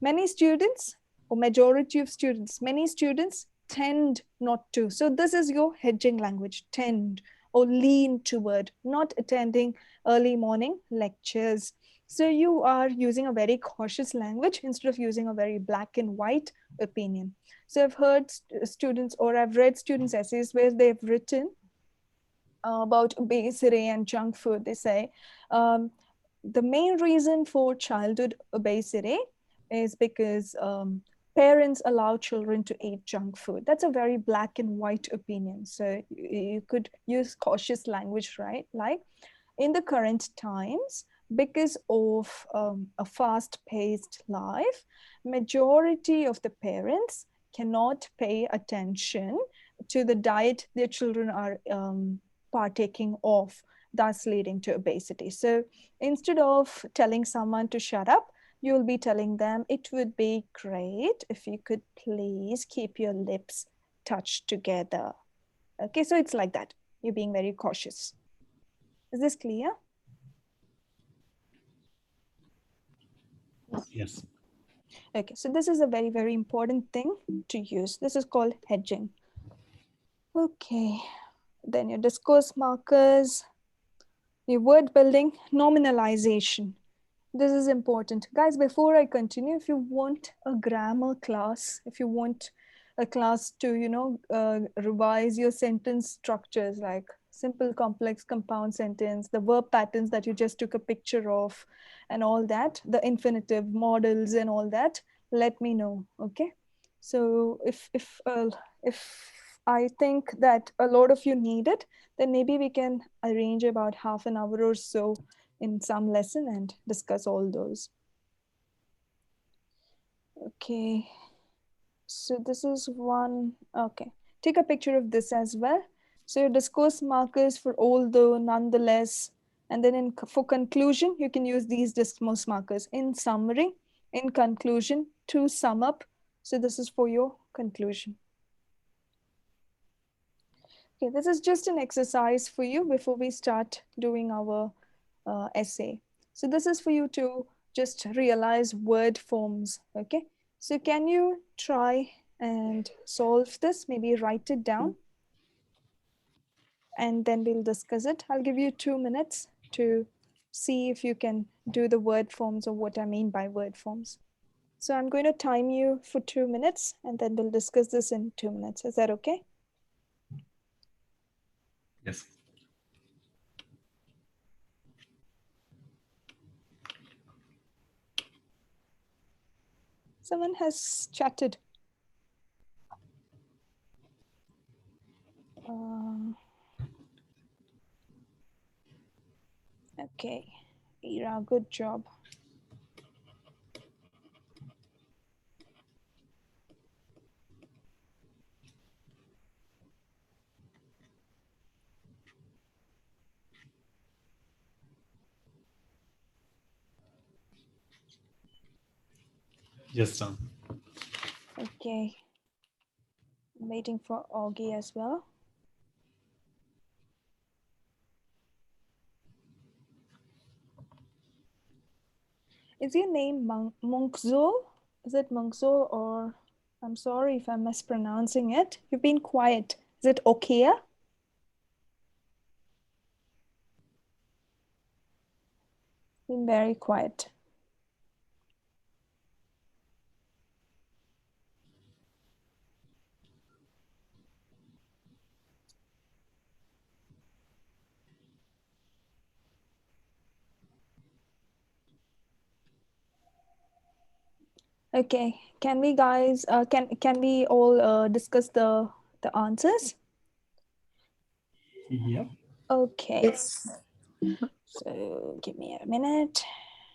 many students, or majority of students, many students tend not to. So this is your hedging language, tend or lean toward not attending early morning lectures. So you are using a very cautious language instead of using a very black and white opinion. So I've heard students, or I've read students' essays where they've written about obesity and junk food. They say the main reason for childhood obesity is because parents allow children to eat junk food. That's a very black and white opinion. So you could use cautious language, right? Like in the current times, because of a fast-paced life, majority of the parents cannot pay attention to the diet their children are partaking of, thus leading to obesity. So instead of telling someone to shut up, you'll be telling them, it would be great if you could please keep your lips touched together. Okay, so it's like that. You're being very cautious. Is this clear? Yes. Okay, so this is a very, very important thing to use. This is called hedging. Okay, then your discourse markers, your word building, nominalization. This is important. Guys, before I continue, if you want a grammar class, if you want a class to, revise your sentence structures like simple, complex, compound sentence, the verb patterns that you just took a picture of and all that, the infinitive models and all that, let me know, okay? So if I think that a lot of you need it, then maybe we can arrange about half an hour or so in some lesson and discuss all those. Okay, so this is one. Okay, take a picture of this as well. So your discourse markers for although, nonetheless, And then for conclusion, you can use these dismos markers. In summary, in conclusion, to sum up. So this is for your conclusion. Okay, this is just an exercise for you before we start doing our essay. So this is for you to just realize word forms, okay? So can you try and solve this? Maybe write it down and then we'll discuss it. I'll give you 2 minutes to see if you can do the word forms or what I mean by word forms. So I'm going to time you for 2 minutes and then we'll discuss this in 2 minutes. Is that okay? Yes. Someone has chatted. Okay, Ira, good job. Yes, done. Okay. I'm waiting for Augie as well. Is your name Monkzol? Is it Monkzol or I'm sorry if I'm mispronouncing it. You've been quiet. Is it Okia? Been very quiet. Okay, can we guys can we all discuss the answers? Yep. Okay. Yes. So give me a minute.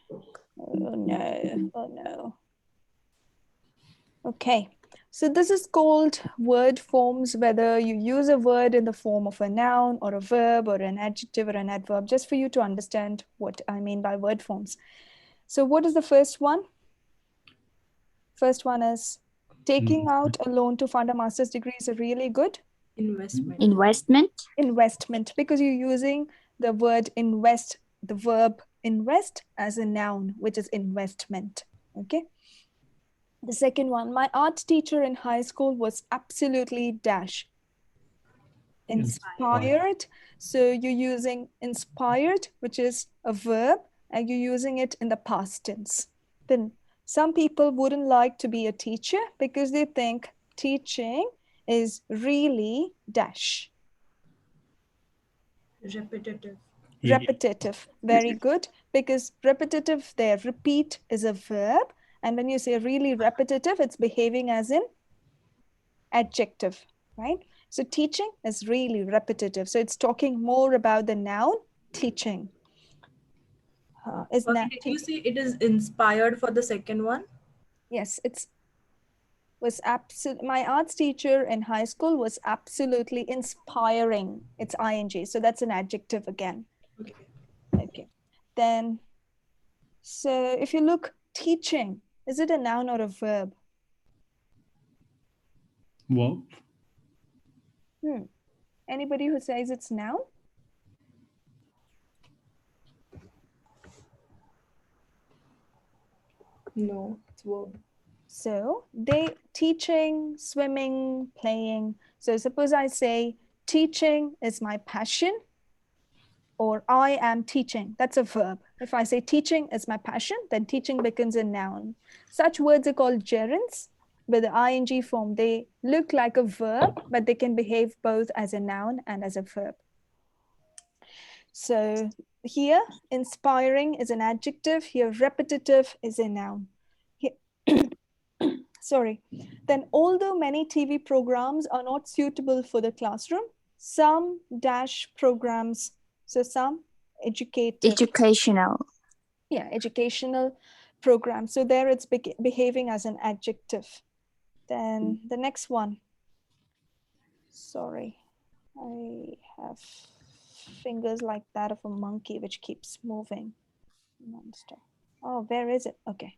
Oh no. Oh no. Okay. So this is called word forms, whether you use a word in the form of a noun or a verb or an adjective or an adverb, just for you to understand what I mean by word forms. So what is the first one? First one is taking out a loan to fund a master's degree is a really good Investment. investment because you're using the word invest, the verb invest as a noun, which is investment. Okay. The second one, my art teacher in high school was absolutely dash. Inspired. So you're using inspired, which is a verb, and you're using it in the past tense. Then some people wouldn't like to be a teacher because they think teaching is really dash. Repetitive. Repetitive. Very good. Because repetitive there, repeat is a verb. And when you say really repetitive, it's behaving as in adjective, right? So teaching is really repetitive. So it's talking more about the noun teaching. Did you say it is inspired for the second one? Yes, my arts teacher in high school was absolutely inspiring. It's ing. So that's an adjective again. Okay. Then, so if you look, teaching, is it a noun or a verb? Verb. Anybody who says it's noun? No, it's verb. So they teaching, swimming, playing. So suppose I say teaching is my passion, or I am teaching. That's a verb. If I say teaching is my passion, then teaching becomes a noun. Such words are called gerunds with the ing form. They look like a verb, but they can behave both as a noun and as a verb. So here, inspiring is an adjective. Here, repetitive is a noun. Here, sorry. Then, although many TV programs are not suitable for the classroom, some dash programs, so some educational. Yeah, educational programs. So there it's behaving as an adjective. Then the next one. Sorry, I have fingers like that of a monkey which keeps moving non-stop. Oh, where is it? Okay.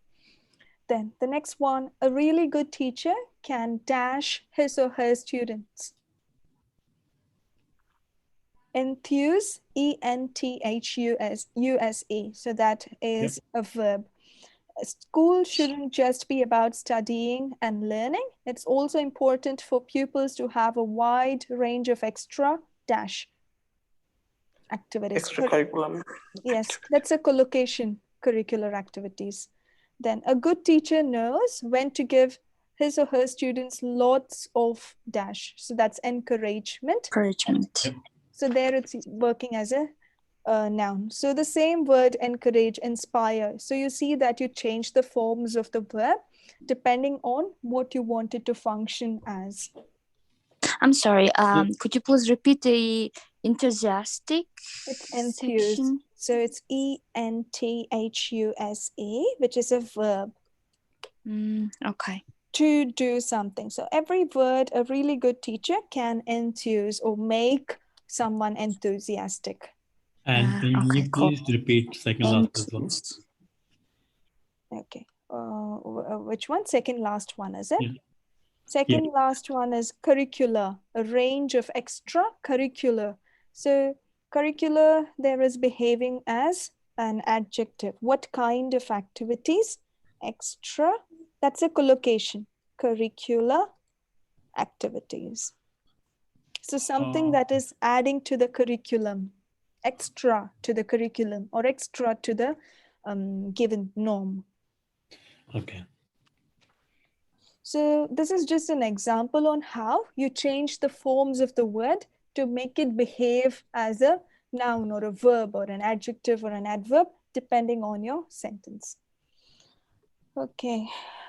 Then the next one, a really good teacher can dash his or her students. Enthuse, E-N-T-H-U-S-E. So that is a verb. School shouldn't just be about studying and learning. It's also important for pupils to have a wide range of extra dash activities. Extracurriculum. Yes, that's a collocation, curricular activities. Then a good teacher knows when to give his or her students lots of dash. So that's encouragement. Encouragement. Yep. So there it's working as a noun. So the same word, encourage, inspire. So you see that you change the forms of the verb depending on what you want it to function as. I'm sorry. Could you please repeat the enthusiastic It's enthuse. section? So it's E-N-T-H-U-S-E, which is a verb. Okay. To do something. So every word, a really good teacher can enthuse or make someone enthusiastic. And can okay, you please repeat second last as well? Okay. Which one? Second last one, is it? Yeah. Second last one is curricular, a range of extracurricular. So curricular, there is behaving as an adjective. What kind of activities? Extra, that's a collocation. Curricular activities. So something that is adding to the curriculum, extra to the curriculum, or extra to the given norm. Okay. So this is just an example on how you change the forms of the word to make it behave as a noun or a verb or an adjective or an adverb, depending on your sentence. Okay,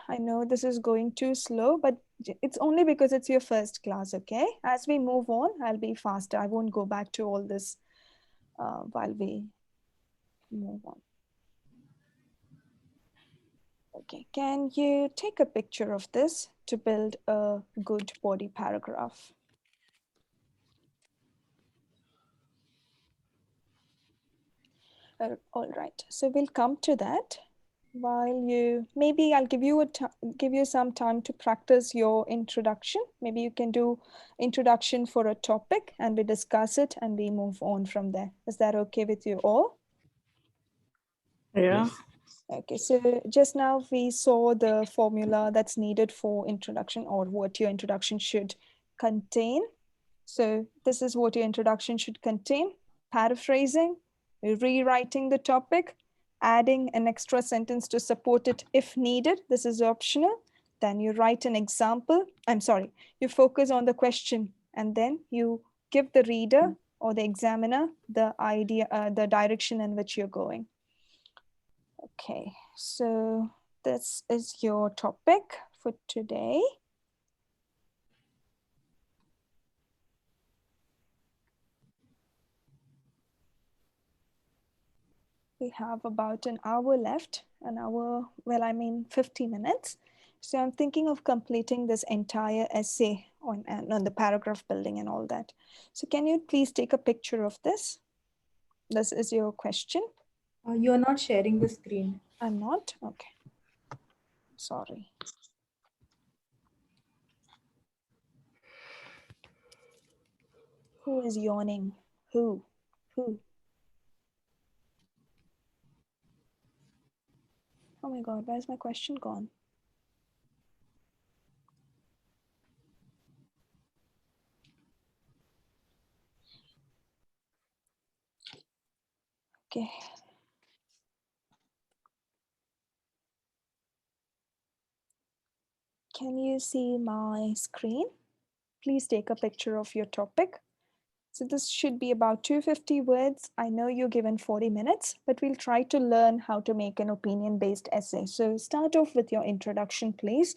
I know this is going too slow, but it's only because it's your first class, okay? As we move on, I'll be faster. I won't go back to all this while we move on. Okay, can you take a picture of this to build a good body paragraph? All right, so we'll come to that. While you, maybe I'll give you some time to practice your introduction. Maybe you can do introduction for a topic and we discuss it and we move on from there. Is that okay with you all? Yeah. Yes. Okay, so just now we saw the formula that's needed for introduction or what your introduction should contain. So this is what your introduction should contain: paraphrasing, rewriting the topic, adding an extra sentence to support it if needed. This is optional. Then you write an example. You focus on the question and then you give the reader or the examiner the idea, the direction in which you're going. Okay, so this is your topic for today. We have about an hour left, 50 minutes. So I'm thinking of completing this entire essay on the paragraph building and all that. So can you please take a picture of this? This is your question. You're not sharing the screen. I'm not? Okay. Sorry. Who is yawning? Who? Oh my God, where's my question gone? Okay. Can you see my screen? Please take a picture of your topic. So this should be about 250 words. I know you're given 40 minutes, but we'll try to learn how to make an opinion-based essay. So start off with your introduction, please.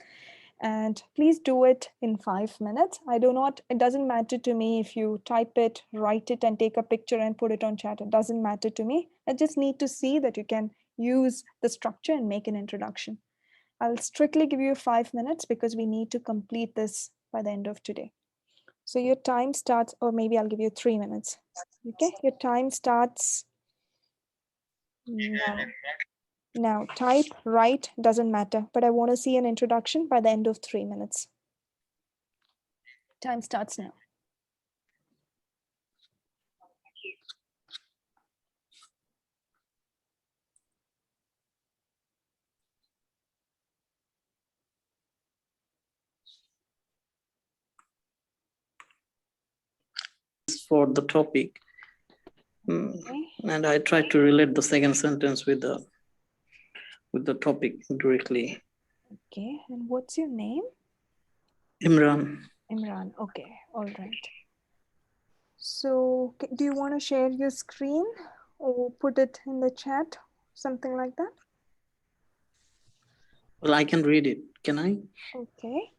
And please do it in 5 minutes. It doesn't matter to me if you type it, write it, and take a picture and put it on chat. It doesn't matter to me. I just need to see that you can use the structure and make an introduction. I'll strictly give you 5 minutes because we need to complete this by the end of today. So your time starts, or maybe I'll give you 3 minutes. Okay, your time starts now. Now, type, write, doesn't matter, but I want to see an introduction by the end of 3 minutes. Time starts now. For the topic. Okay. And I try to relate the second sentence with the topic directly. Okay, and what's your name? Imran. Imran. Okay, all right. So do you want to share your screen or put it in the chat, something like that? Well, I can read it. Can I? Okay.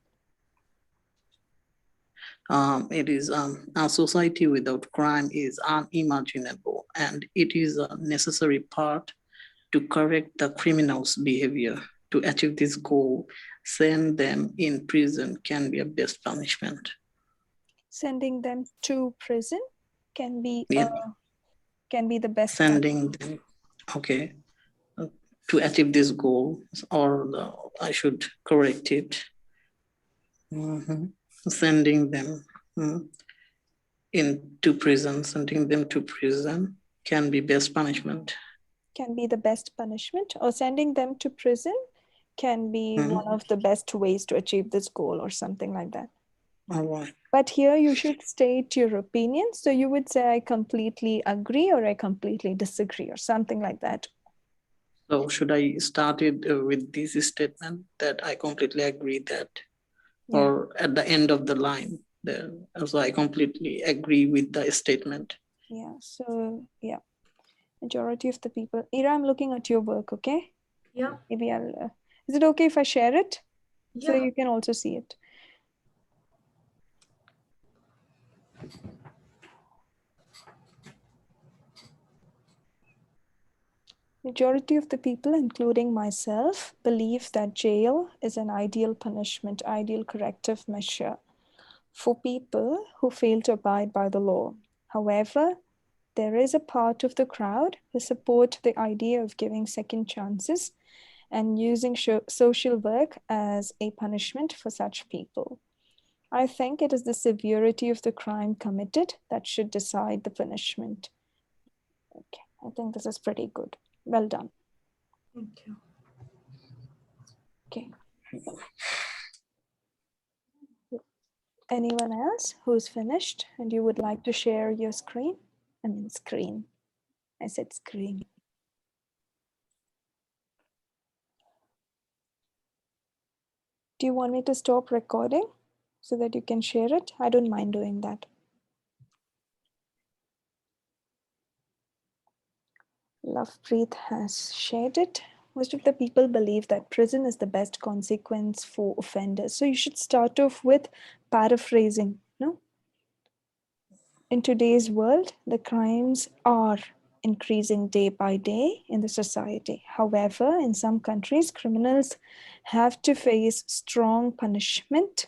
It is a society without crime is unimaginable, and it is a necessary part to correct the criminals' behavior. To achieve this goal, send them in prison can be a best punishment. Sending them to prison can be Yeah. can be the best. Sending them, okay. To achieve this goal, or I should correct it. Sending them into prison, sending them to prison can be best punishment. Can be the best punishment, or sending them to prison can be one of the best ways to achieve this goal, or something like that. All right. But here you should state your opinion. So you would say, I completely agree, or I completely disagree, or something like that. So should I start it with this statement that I completely agree that, Yeah. or at the end of the line, so I completely agree with the statement. Yeah, so yeah, majority of the people. Ira, I'm looking at your work, okay? Yeah. Maybe I'll, is it okay if I share it? So Yeah. you can also see it. Majority of the people, including myself, believe that jail is an ideal punishment, ideal corrective measure for people who fail to abide by the law. However, there is a part of the crowd who support the idea of giving second chances and using social work as a punishment for such people. I think it is the severity of the crime committed that should decide the punishment. Okay, I think this is pretty good. Well done. Thank you. Okay. Anyone else who's finished and you would like to share your screen? I mean screen. I said screen. Do you want me to stop recording so that you can share it? I don't mind doing that. Lovepreet has shared it. Most of the people believe that prison is the best consequence for offenders. So you should start off with paraphrasing. No? In today's world, the crimes are increasing day by day in the society. However, in some countries, criminals have to face strong punishments.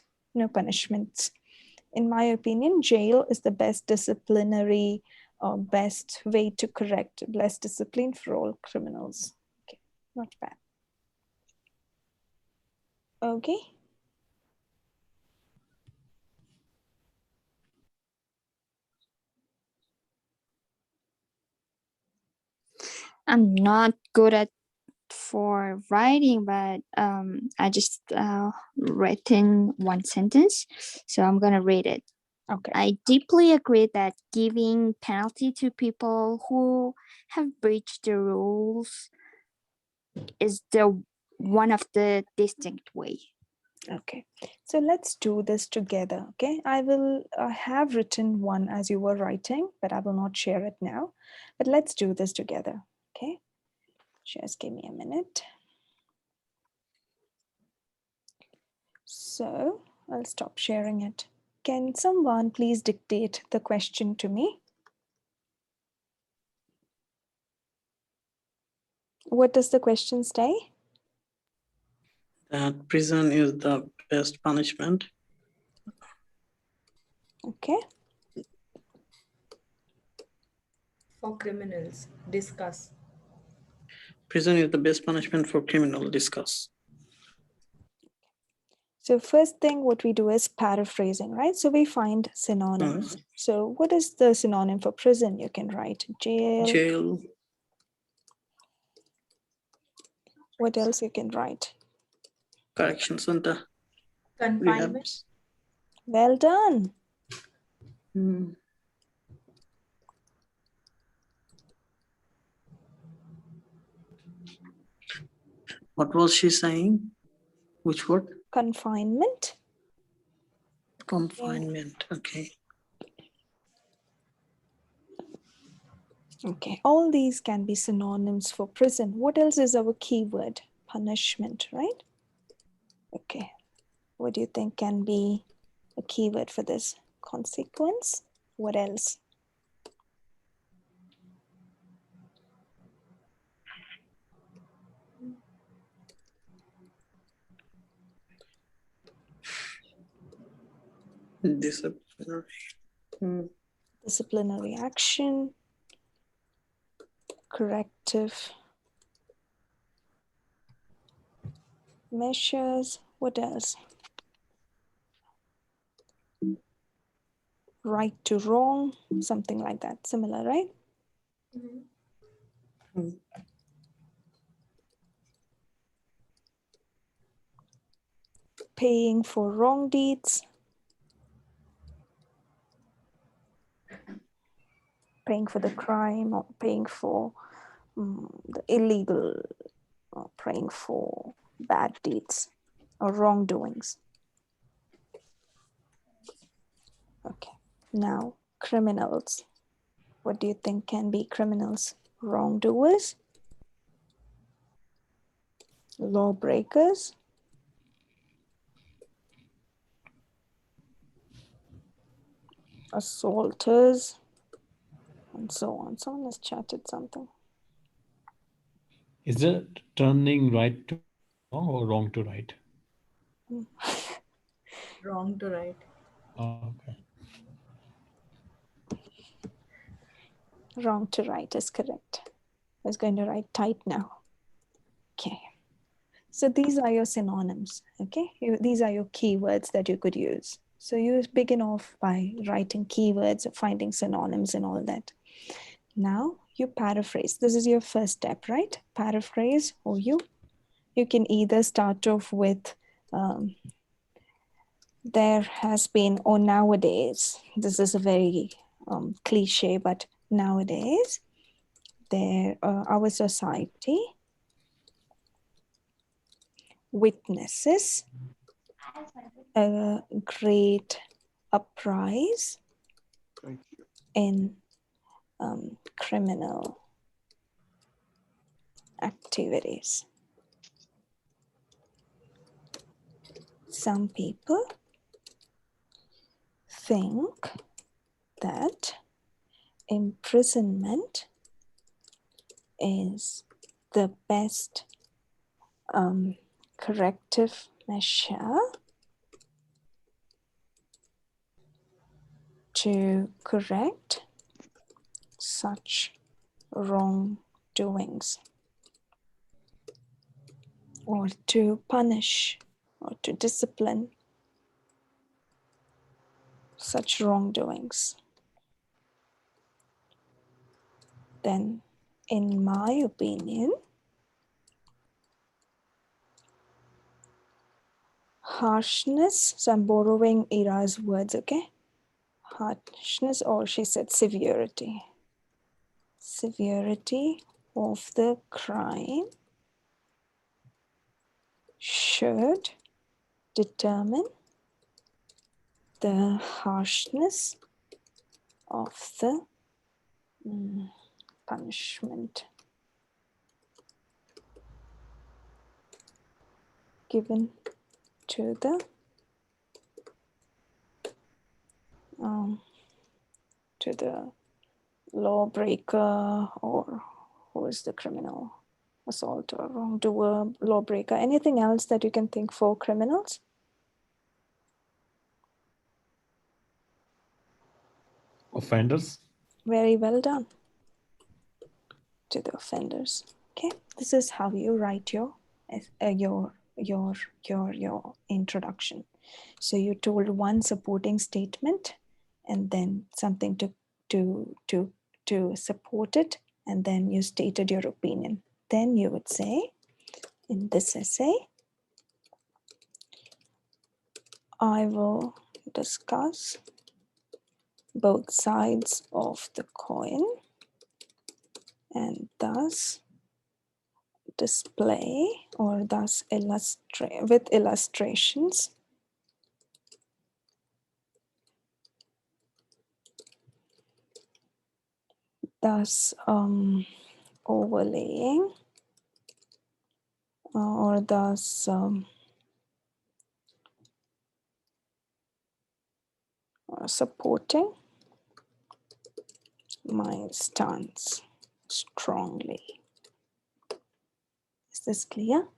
In my opinion, jail is the best disciplinary or best way to correct, less discipline for all criminals. Okay, not bad. Okay. I'm not good at for writing, but I just written one sentence, so I'm gonna read it. Okay. I deeply agree that giving penalty to people who have breached the rules is the one of the distinct way. Okay, so let's do this together. Okay, I have written one as you were writing, but I will not share it now. But let's do this together. Okay, just give me a minute. So I'll stop sharing it. Can someone please dictate the question to me? What does the question say? That prison is the best punishment. Okay. For criminals, discuss. Prison is the best punishment for criminal. Discuss. So first thing what we do is paraphrasing, right? So we find synonyms. So what is the synonym for prison? You can write jail. Jail. What else you can write? Correction center. Confinement. Rehabs. Well done. Hmm. What was she saying? Which word? Confinement. Confinement. Okay. Okay, all these can be synonyms for prison. What else is our keyword? Punishment, right? Okay, what do you think can be a keyword for this? Consequence. What else? Disciplinary. Hmm. Disciplinary action. Corrective measures. What else? Right to wrong, something like that. Similar, right? Hmm. Paying for wrong deeds. Paying for the crime or paying for the illegal, or paying for bad deeds or wrongdoings. Okay, now criminals. What do you think can be criminals? Wrongdoers, lawbreakers, assaulters, and so on. Someone has chatted something. Is it turning right to wrong or wrong to right? Wrong to right. Oh, okay. Wrong to right is correct. I was going to write tight now. Okay. So these are your synonyms, okay? These are your keywords that you could use. So you begin off by writing keywords, finding synonyms and all that. Now you paraphrase. This is your first step, right? Paraphrase, or you can either start off with there has been, or nowadays. This is a very cliche, but nowadays, our society witnesses a great uprise in criminal activities. Some people think that imprisonment is the best corrective measure to correct such wrongdoings, or to punish or to discipline such wrongdoings. Then, in my opinion, harshness, so I'm borrowing Ira's words, okay? Harshness, or she said severity. Severity of the crime should determine the harshness of the punishment given to the lawbreaker, or who is the criminal, assaulter, wrongdoer, lawbreaker. Anything else that you can think for criminals? Offenders. Very well done. To the offenders. Okay, this is how you write your introduction. So you told one supporting statement, and then something to support it, and then you stated your opinion. Then you would say, in this essay, I will discuss both sides of the coin and thus display or thus illustrate with illustrations thus overlaying or thus supporting my stance strongly. Is this clear?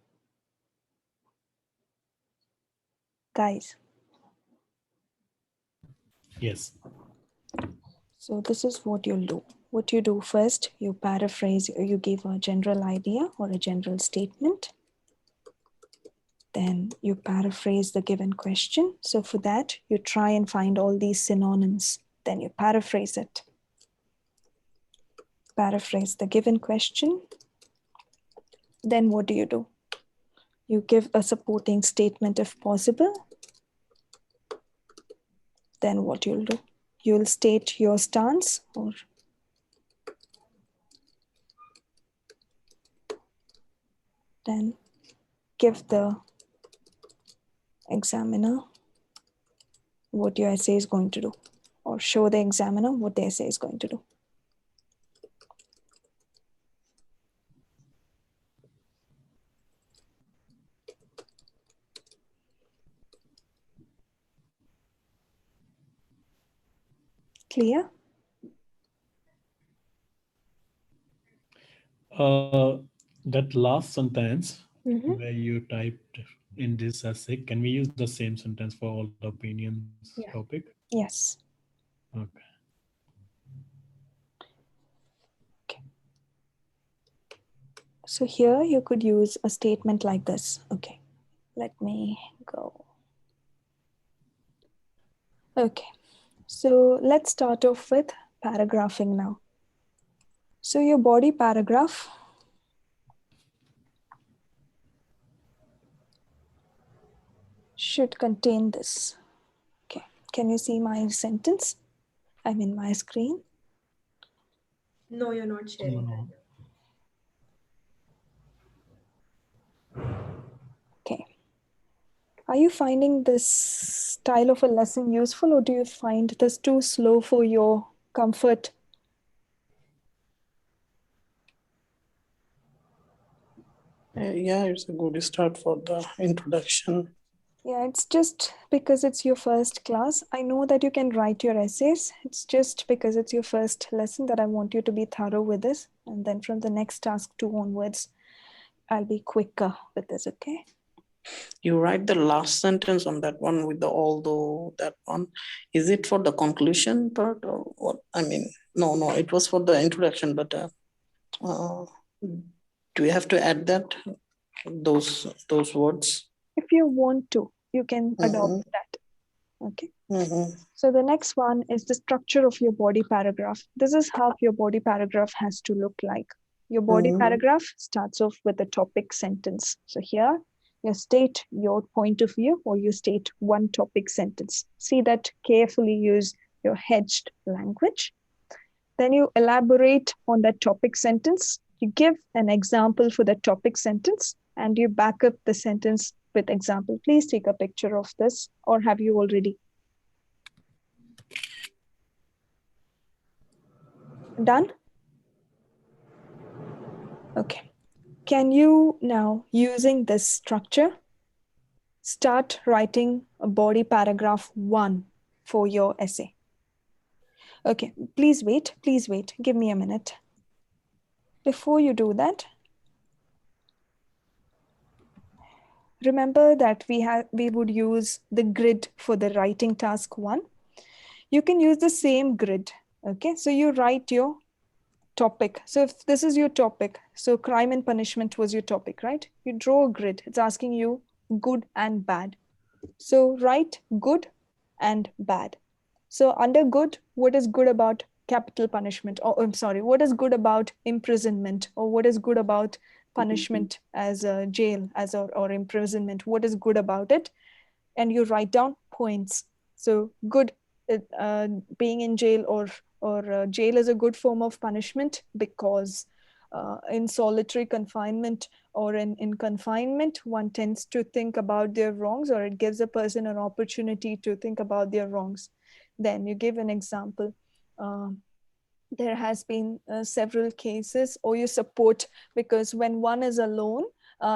Guys? Yes. So this is what you'll do. What you do first, you paraphrase, you give a general idea or a general statement. Then you paraphrase the given question. So for that, you try and find all these synonyms. Then you paraphrase it. Paraphrase the given question. Then what do? You give a supporting statement if possible. Then what you'll do? You'll state your stance or then give the examiner what your essay is going to do, or show the examiner what the essay is going to do. Clear? That last sentence Mhm. where you typed in this essay, can we use the same sentence for all the opinions Yeah. topic? Yes. Okay. So here you could use a statement like this. Okay, let me go. Okay, so let's start off with paragraphing now. So your body paragraph should contain this. Okay, can you see my sentence? I mean my screen. No, you're not sharing No. Okay. Are you finding this style of a lesson useful, or do you find this too slow for your comfort? Yeah, it's a good start for the introduction. Yeah, it's just because it's your first class. I know that you can write your essays. It's just because it's your first lesson that I want you to be thorough with this. And then from the next task 2 onwards, I'll be quicker with this, okay? You write the last sentence on that one with the although, that one. Is it for the conclusion part or what? I mean, no, it was for the introduction, but do we have to add that, those words? If you want to, you can adopt that, okay? So the next one is the structure of your body paragraph. This is how your body paragraph has to look like. Your body paragraph starts off with a topic sentence. So here, you state your point of view, or you state one topic sentence. See that carefully, use your hedged language. Then you elaborate on that topic sentence. You give an example for the topic sentence, and you back up the sentence with example. Please take a picture of this, or have you already? Done? Okay. Can you now, using this structure, start writing a body paragraph 1 for your essay? Okay, please wait, give me a minute. Before you do that, remember that we would use the grid for the writing task 1. You can use the same grid Okay, so you write your topic. So if this is your topic, so crime and punishment was your topic, right? You draw a grid. It's asking you good and bad. So write good and bad. So under good, what is good about capital punishment? Or I'm sorry, what is good about imprisonment? Or what is good about punishment as a jail, as or imprisonment? What is good about it? And you write down points. So good, being in jail or jail is a good form of punishment because in solitary confinement or in confinement, one tends to think about their wrongs, or it gives a person an opportunity to think about their wrongs. Then you give an example. There has been several cases, or you support, because when one is alone,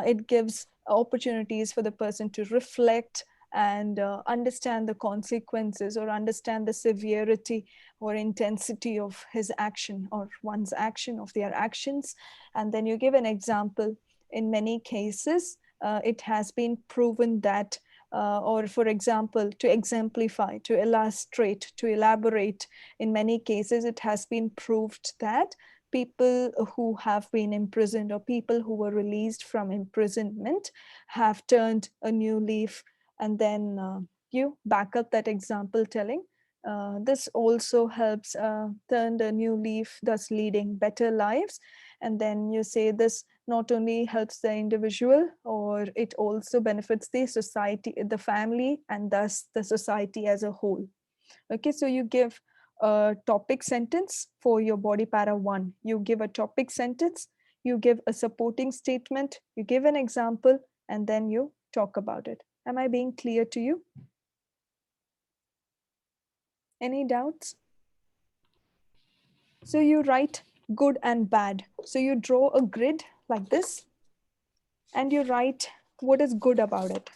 it gives opportunities for the person to reflect and understand the consequences, or understand the severity or intensity of his action, or one's action, of their actions. And then you give an example. In many cases, it has been proven that or for example, to exemplify, to illustrate, to elaborate, in many cases it has been proved that people who have been imprisoned, or people who were released from imprisonment, have turned a new leaf. And then you back up that example, telling this also helps turn a new leaf, thus leading better lives. And then you say this not only helps the individual, or it also benefits the society, the family, and thus the society as a whole. Okay, so you give a topic sentence for your body para 1. You give a topic sentence, you give a supporting statement, you give an example, and then you talk about it. Am I being clear to you? Any doubts? So you write good and bad. So you draw a grid like this, and you write what is good about it.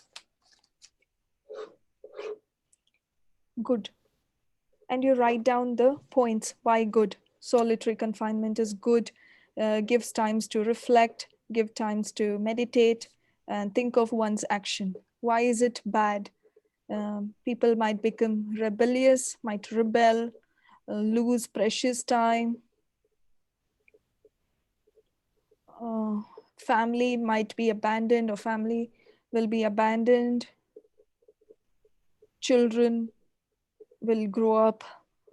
Good. And you write down the points why good. Solitary confinement is good, gives times to reflect, give times to meditate and think of one's action. Why is it bad? People might become rebellious, might rebel, lose precious time. Family might be abandoned, or family will be abandoned. Children will grow up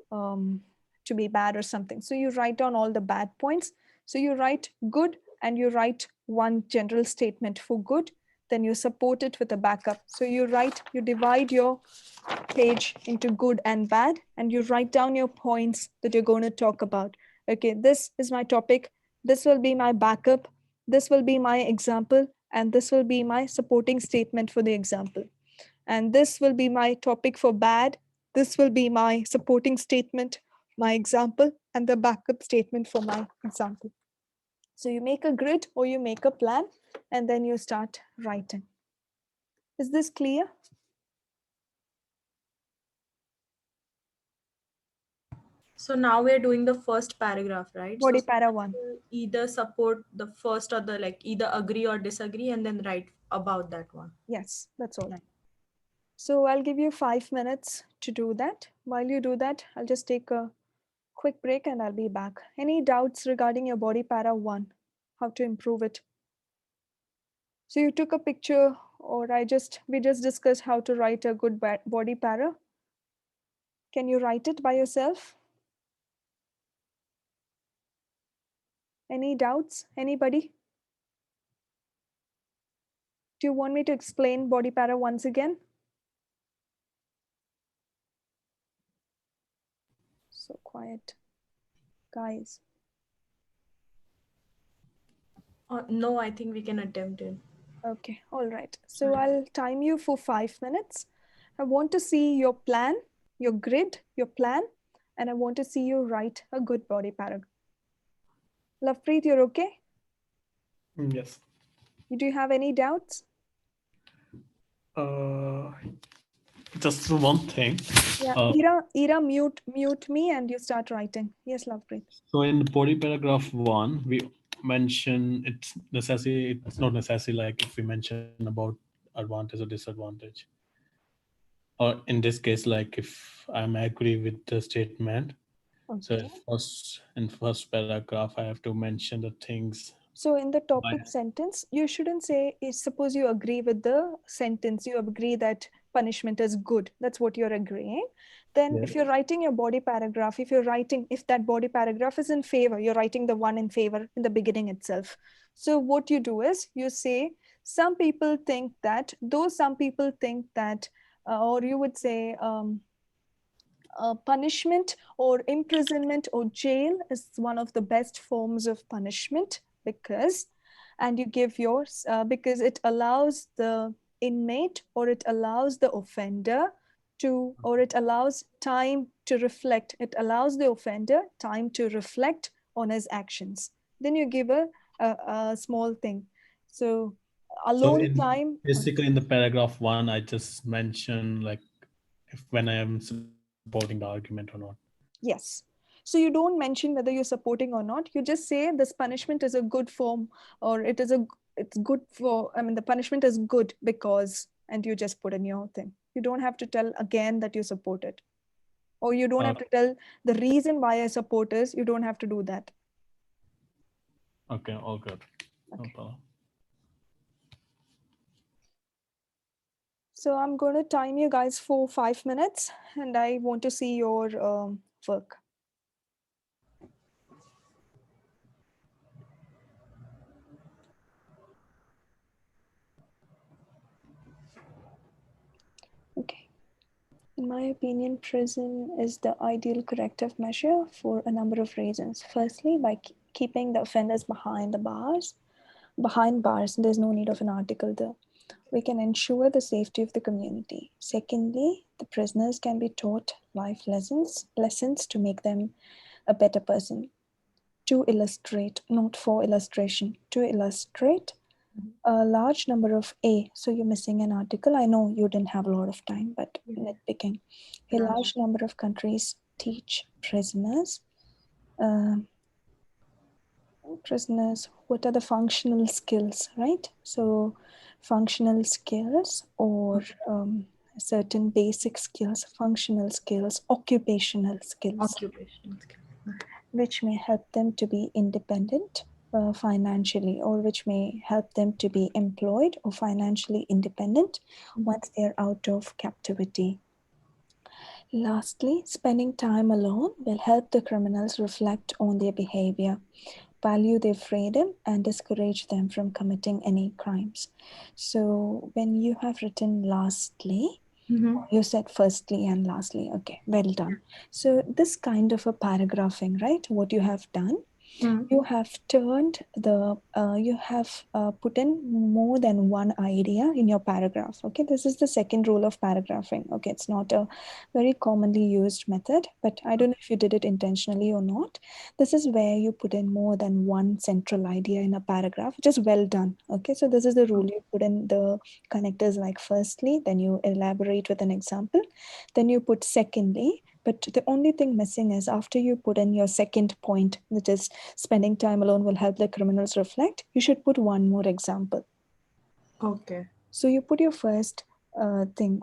to be bad or something. So you write down all the bad points. So you write good, and you write one general statement for good, then you support it with a backup. So you divide your page into good and bad, and you write down your points that you're going to talk about. Okay, this is my topic, this will be my backup, this will be my example, and this will be my supporting statement for the example. And this will be my topic for bad, this will be my supporting statement, my example, and the backup statement for my example. So you make a grid, or you make a plan, and then you start writing. Is this clear? So now we're doing the first paragraph, right? Body So para 1. either support the first or the like either agree or disagree, and then write about that one. Yes, that's all. So I'll give you 5 minutes to do that. While you do that, I'll just take a quick break and I'll be back. Any doubts regarding your body para 1? How to improve it? So you took a picture, or we just discussed how to write a good body para. Can you write it by yourself? Any doubts? Anybody? Do you want me to explain body para once again? So quiet. Guys. No, I think we can attempt it. Okay, all right. So I'll time you for 5 minutes. I want to see your plan, your grid, your plan, and I want to see you write a good body paragraph. Lovepreet, you're okay? Yes. Do you have any doubts? Just one thing. Yeah, Ira, mute me and you start writing. Yes, Lovepreet. So in the body paragraph 1, we mention it's not necessary like if we mention about advantage or disadvantage. Or in this case, like if I'm agree with the statement, So Okay. in first paragraph, I have to mention the things. So in the topic Why? sentence, you shouldn't say, suppose you agree with the sentence, you agree that punishment is good. That's what you're agreeing. Then if Yes. you're writing your body paragraph, if that body paragraph is in favor, you're writing the one in favor in the beginning itself. So what you do is you say, some people think that, though some people think that, or you would say, punishment or imprisonment or jail is one of the best forms of punishment because, and you give yours, because it allows the inmate or it allows the offender to, or it allows time to reflect. It allows the offender time to reflect on his actions. Then you give a small thing. So So alone in time. basically in the paragraph 1, I just mention like if when I am supporting the argument or not. Yes. So you don't mention whether you're supporting or not. You just say this punishment is a good form, or it's good for, I mean, the punishment is good because, and you just put in your thing. You don't have to tell again that you support it. Or you don't have to tell the reason why I support is, you don't have to do that. Okay, all good. No Okay. problem. So I'm going to time you guys for 5 minutes and I want to see your work. Okay. In my opinion, prison is the ideal corrective measure for a number of reasons. Firstly, by keeping the offenders behind bars, there's no need of an article there. We can ensure the safety of the community. Secondly, the prisoners can be taught life lessons to make them a better person. To illustrate, not for illustration, to illustrate, a large number of so you're missing an article. I know you didn't have a lot of time, but nitpicking. A large number of countries teach prisoners what are the functional skills, right? So functional skills or certain basic skills, functional skills, occupational skills, Occupational skill. which may help them to be independent financially, or which may help them to be employed or financially independent once they're out of captivity. Lastly, spending time alone will help the criminals reflect on their behavior, value their freedom, and discourage them from committing any crimes. So when you have written lastly, you said firstly and lastly. Okay, well done. So this kind of a paragraphing, right? What you have done, you have turned you have put in more than one idea in your paragraph. Okay, this is the second rule of paragraphing. Okay, it's not a very commonly used method, but I don't know if you did it intentionally or not. This is where you put in more than one central idea in a paragraph, which is well done. Okay, so this is the rule. You put in the connectors like firstly, then you elaborate with an example, then you put secondly. But the only thing missing is after you put in your second point, which is spending time alone will help the criminals reflect, you should put one more example. Okay. So you put your first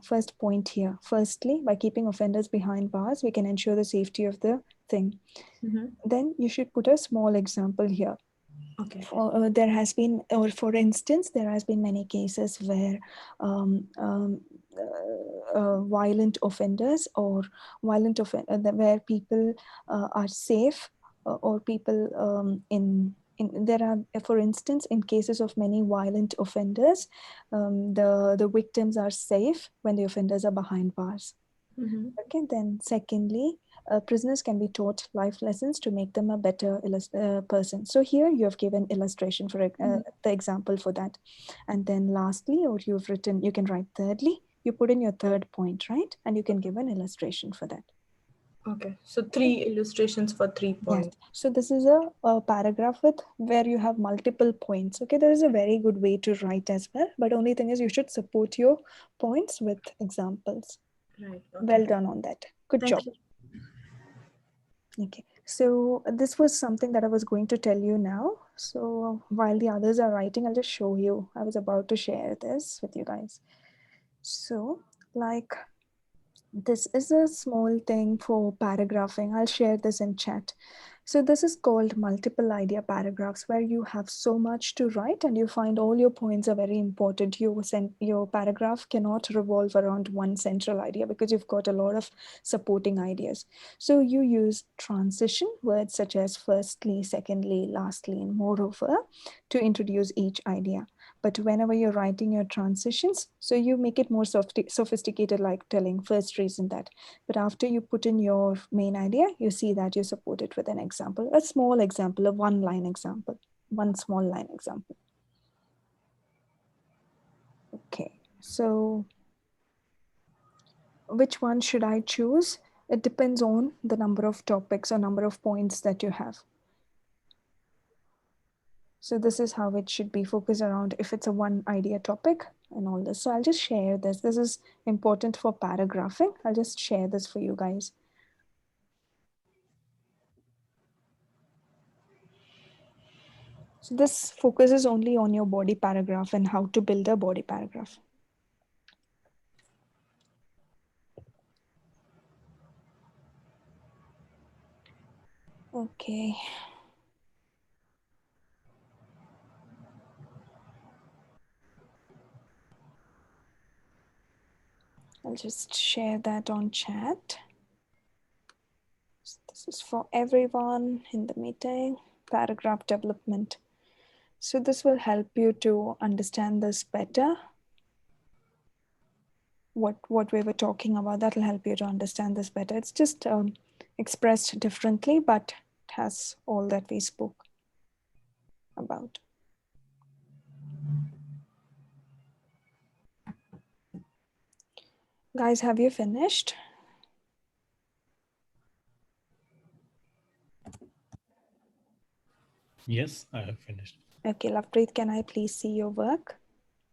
first point here. Firstly, by keeping offenders behind bars, we can ensure the safety of the thing. Then you should put a small example here. Okay. There has been, or for instance, there has been many cases where violent offenders or where people are safe, or people there are, for instance, in cases of many violent offenders, the victims are safe when the offenders are behind bars. Okay, then secondly, prisoners can be taught life lessons to make them a better person. So here you have given illustration for the example for that. And then lastly, or you've written, you can write thirdly, you put in your third point, right? And you can give an illustration for that. Okay. So 3 illustrations for 3 points. Yes. So this is a paragraph with where you have multiple points. Okay, there is a very good way to write as well. But only thing is you should support your points with examples. Right. Well done on that. Good Thank job. you. Okay, so this was something that I was going to tell you now. So while the others are writing, I'll just show you. I was about to share this with you guys. So like This is a small thing for paragraphing. I'll share this in chat. So this is called multiple idea paragraphs, where you have so much to write and you find all your points are very important. Your paragraph cannot revolve around one central idea because you've got a lot of supporting ideas. So you use transition words such as firstly, secondly, lastly, and moreover to introduce each idea. But whenever you're writing your transitions, so you make it more sophisticated, like telling first reason that. But after you put in your main idea, you see that you support it with an example, a small example, a one-line example, one small line example. Okay, so which one should I choose? It depends on the number of topics or number of points that you have. So this is how it should be focused around if it's a one idea topic and all this. So I'll just share this. This is important for paragraphing. I'll just share this for you guys. So this focuses only on your body paragraph and how to build a body paragraph. Okay. I'll just share that on chat. This is for everyone in the meeting, paragraph development. So this will help you to understand this better. What we were talking about, that will help you to understand this better. It's just expressed differently, but it has all that we spoke about. Guys, have you finished? Yes, I have finished. Okay, Lovepreet, can I please see your work?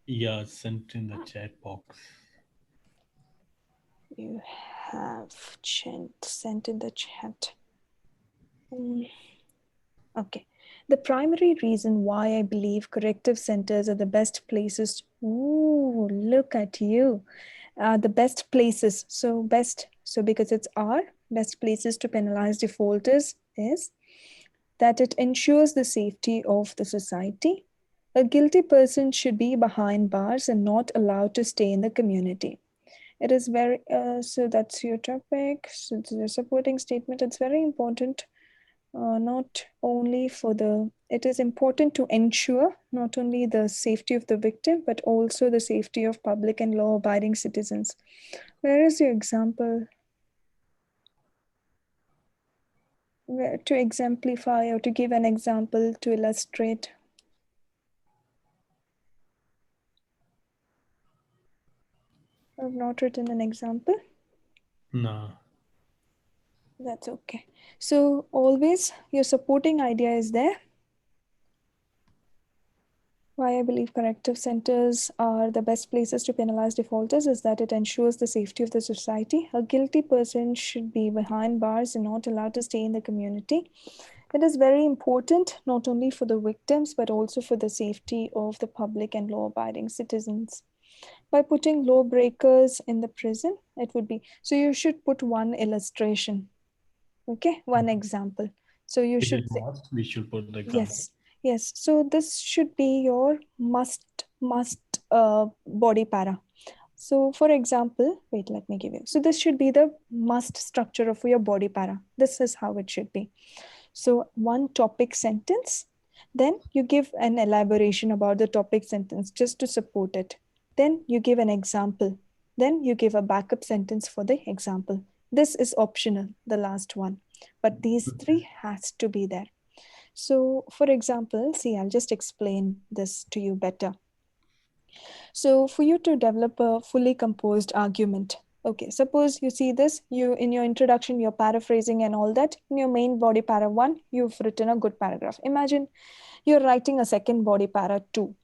Yeah, sent in the chat box. You have sent in the chat. Okay. The primary reason why I believe corrective centers are the best places. Ooh, look at you. The best places. So because it's R, best places to penalize defaulters is that it ensures the safety of the society. A guilty person should be behind bars and not allowed to stay in the community. It is very, so that's your topic. So it's a supporting statement. It's very important. Not only for it is important to ensure not only the safety of the victim, but also the safety of public and law-abiding citizens. Where is your example? Where, to exemplify or to give an example to illustrate? I've not written an example. No. That's okay. So always your supporting idea is there. Why I believe corrective centers are the best places to penalize defaulters is that it ensures the safety of the society. A guilty person should be behind bars and not allowed to stay in the community. It is very important not only for the victims, but also for the safety of the public and law-abiding citizens. By putting lawbreakers in the prison, it would be, so you should put one illustration, okay, one example. So you should say, we should put the example. Yes. So this should be your must body para. So for example, wait, let me give you. So this should be the must structure of your body para. This is how it should be. So one topic sentence, then you give an elaboration about the topic sentence just to support it. Then you give an example. Then you give a backup sentence for the example. This is optional, the last one, but these three has to be there. So for example, see, I'll just explain this to you better. So for you to develop a fully composed argument, okay, suppose you see this, you in your introduction, you're paraphrasing and all that. In your main body para 1, you've written a good paragraph. Imagine you're writing a second body para 2.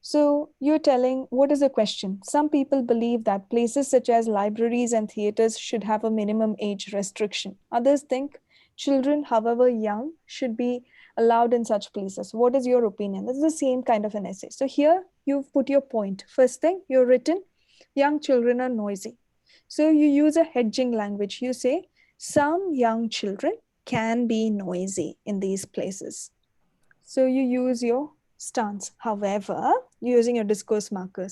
So you're telling, what is the question? Some people believe that places such as libraries and theaters should have a minimum age restriction. Others think children, however young, should be allowed in such places. What is your opinion? This is the same kind of an essay. So here you've put your point. First thing, you've written, young children are noisy. So you use a hedging language. You say, some young children can be noisy in these places. So you use your stance. However, using your discourse marker,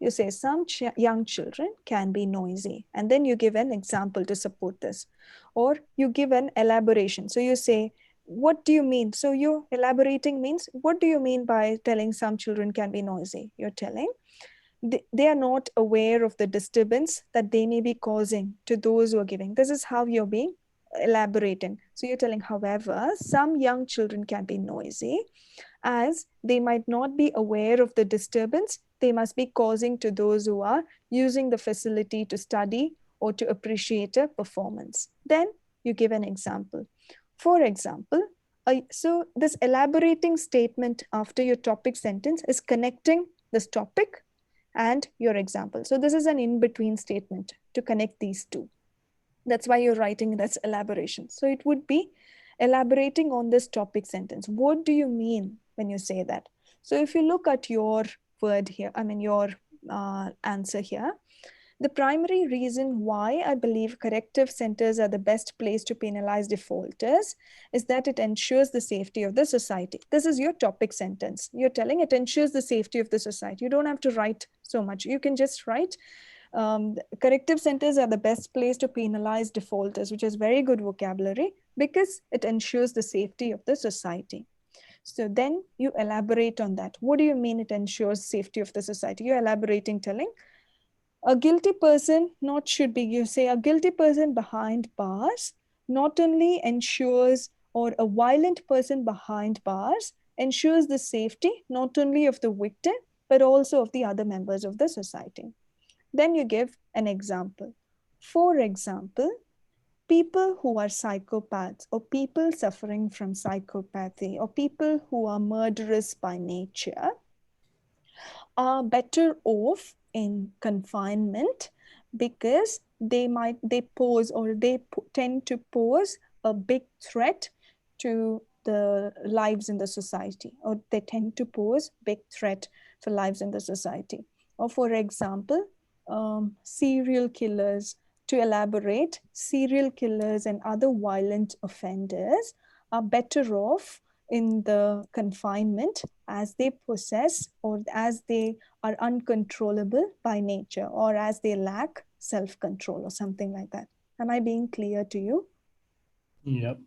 you say some young children can be noisy. And then you give an example to support this. Or you give an elaboration. So you say, what do you mean? So you elaborating means, what do you mean by telling some children can be noisy? You're telling they are not aware of the disturbance that they may be causing to those who are giving. This is how you're being elaborating. So you're telling, however, some young children can be noisy as they might not be aware of the disturbance they must be causing to those who are using the facility to study or to appreciate a performance. Then you give an example. For example, so this elaborating statement after your topic sentence is connecting this topic and your example. So this is an in-between statement to connect these two. That's why you're writing that's elaboration. So it would be elaborating on this topic sentence. What do you mean when you say that? So if you look at your word here, your answer here, the primary reason why I believe corrective centers are the best place to penalize defaulters is that it ensures the safety of the society. This is your topic sentence. You're telling it ensures the safety of the society. You don't have to write so much. You can just write corrective centers are the best place to penalize defaulters, which is very good vocabulary because it ensures the safety of the society. So then you elaborate on that. What do you mean it ensures safety of the society? You're elaborating, telling a guilty person you say a guilty person behind bars not only ensures, or a violent person behind bars ensures the safety not only of the victim, but also of the other members of the society. Then you give an example. For example, people who are psychopaths or people suffering from psychopathy or people who are murderous by nature are better off in confinement because they tend to pose a big threat to the lives in the society, or they tend to pose big threat for lives in the society. Or for example, serial killers. To elaborate, serial killers and other violent offenders are better off in the confinement as they possess, or as they are uncontrollable by nature, or as they lack self-control or something like that. Am I being clear to you? Yep.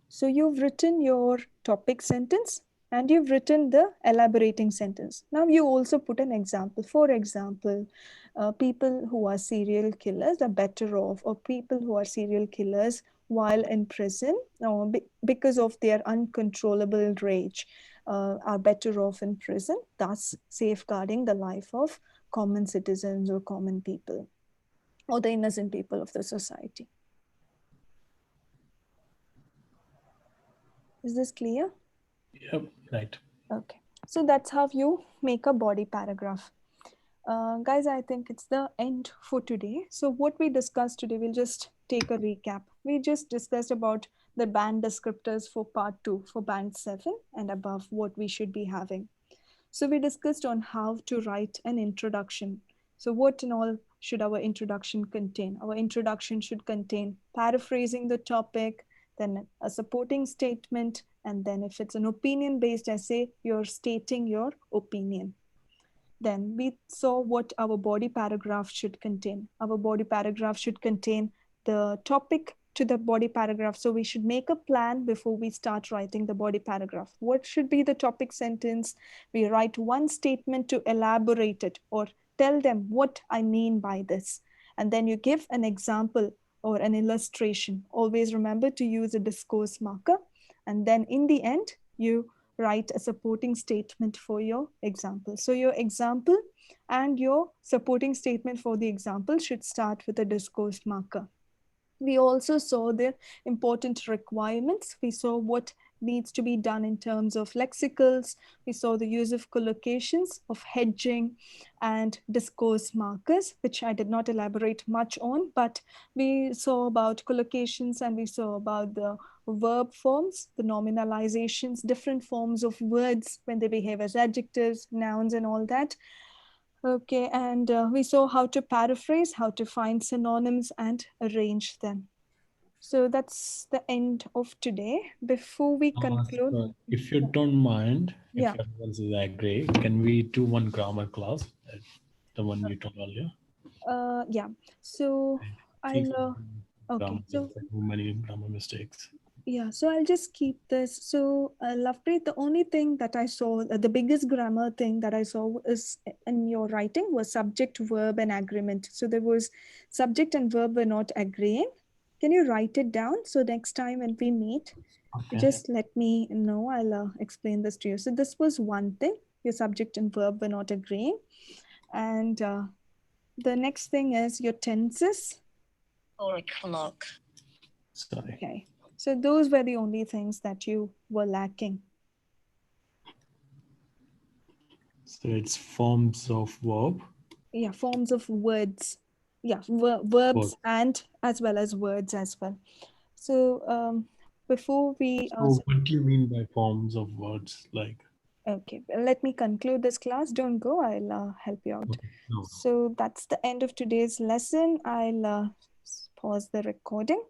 So you've written your topic sentence and you've written the elaborating sentence. Now you also put an example. For example, people who are serial killers are better off, or people who are serial killers while in prison, or because of their uncontrollable rage, are better off in prison, thus safeguarding the life of common citizens or common people, or the innocent people of the society. Is this clear? Yep. Right. Okay. So that's how you make a body paragraph. Guys, I think it's the end for today. So what we discussed today, we'll just take a recap. We just discussed about the band descriptors for part 2, for band 7 and above, what we should be having. So we discussed on how to write an introduction. So what in all should our introduction contain? Our introduction should contain paraphrasing the topic, then a supporting statement, and then if it's an opinion-based essay, you're stating your opinion. Then we saw what our body paragraph should contain. Our body paragraph should contain the topic to the body paragraph. So we should make a plan before we start writing the body paragraph. What should be the topic sentence? We write one statement to elaborate it or tell them what I mean by this. And then you give an example or an illustration. Always remember to use a discourse marker. And then in the end, you write a supporting statement for your example. So your example and your supporting statement for the example should start with a discourse marker. We also saw the important requirements. We saw what needs to be done in terms of lexicals. We saw the use of collocations, of hedging, and discourse markers, which I did not elaborate much on, but we saw about collocations and we saw about the verb forms, the nominalizations, different forms of words when they behave as adjectives, nouns, and all that. Okay, and we saw how to paraphrase, how to find synonyms and arrange them. So that's the end of today. Before we conclude, So if you don't mind, Yeah. if everyone is agree, can we do one grammar class, the one you told earlier? yeah. So See, I'll okay. grammar, So too many grammar mistakes. yeah, so I'll just keep this. So, Lovepreet, the only thing that I saw, the biggest grammar thing that I saw is in your writing was subject, verb, and agreement. So there was subject and verb were not agreeing. Can you write it down? So next time when we meet, Okay. just let me know. I'll explain this to you. So this was one thing. Your subject and verb were not agreeing. And the next thing is your tenses. 4 o'clock. Sorry. Okay. So those were the only things that you were lacking. So it's forms of verb. Yeah, forms of words. Yeah, verbs Words. and as well as words as well. So before we So what do you mean by forms of words? Like, okay, let me conclude this class. Don't go. I'll help you out. okay, no. So that's the end of today's lesson. I'll pause the recording.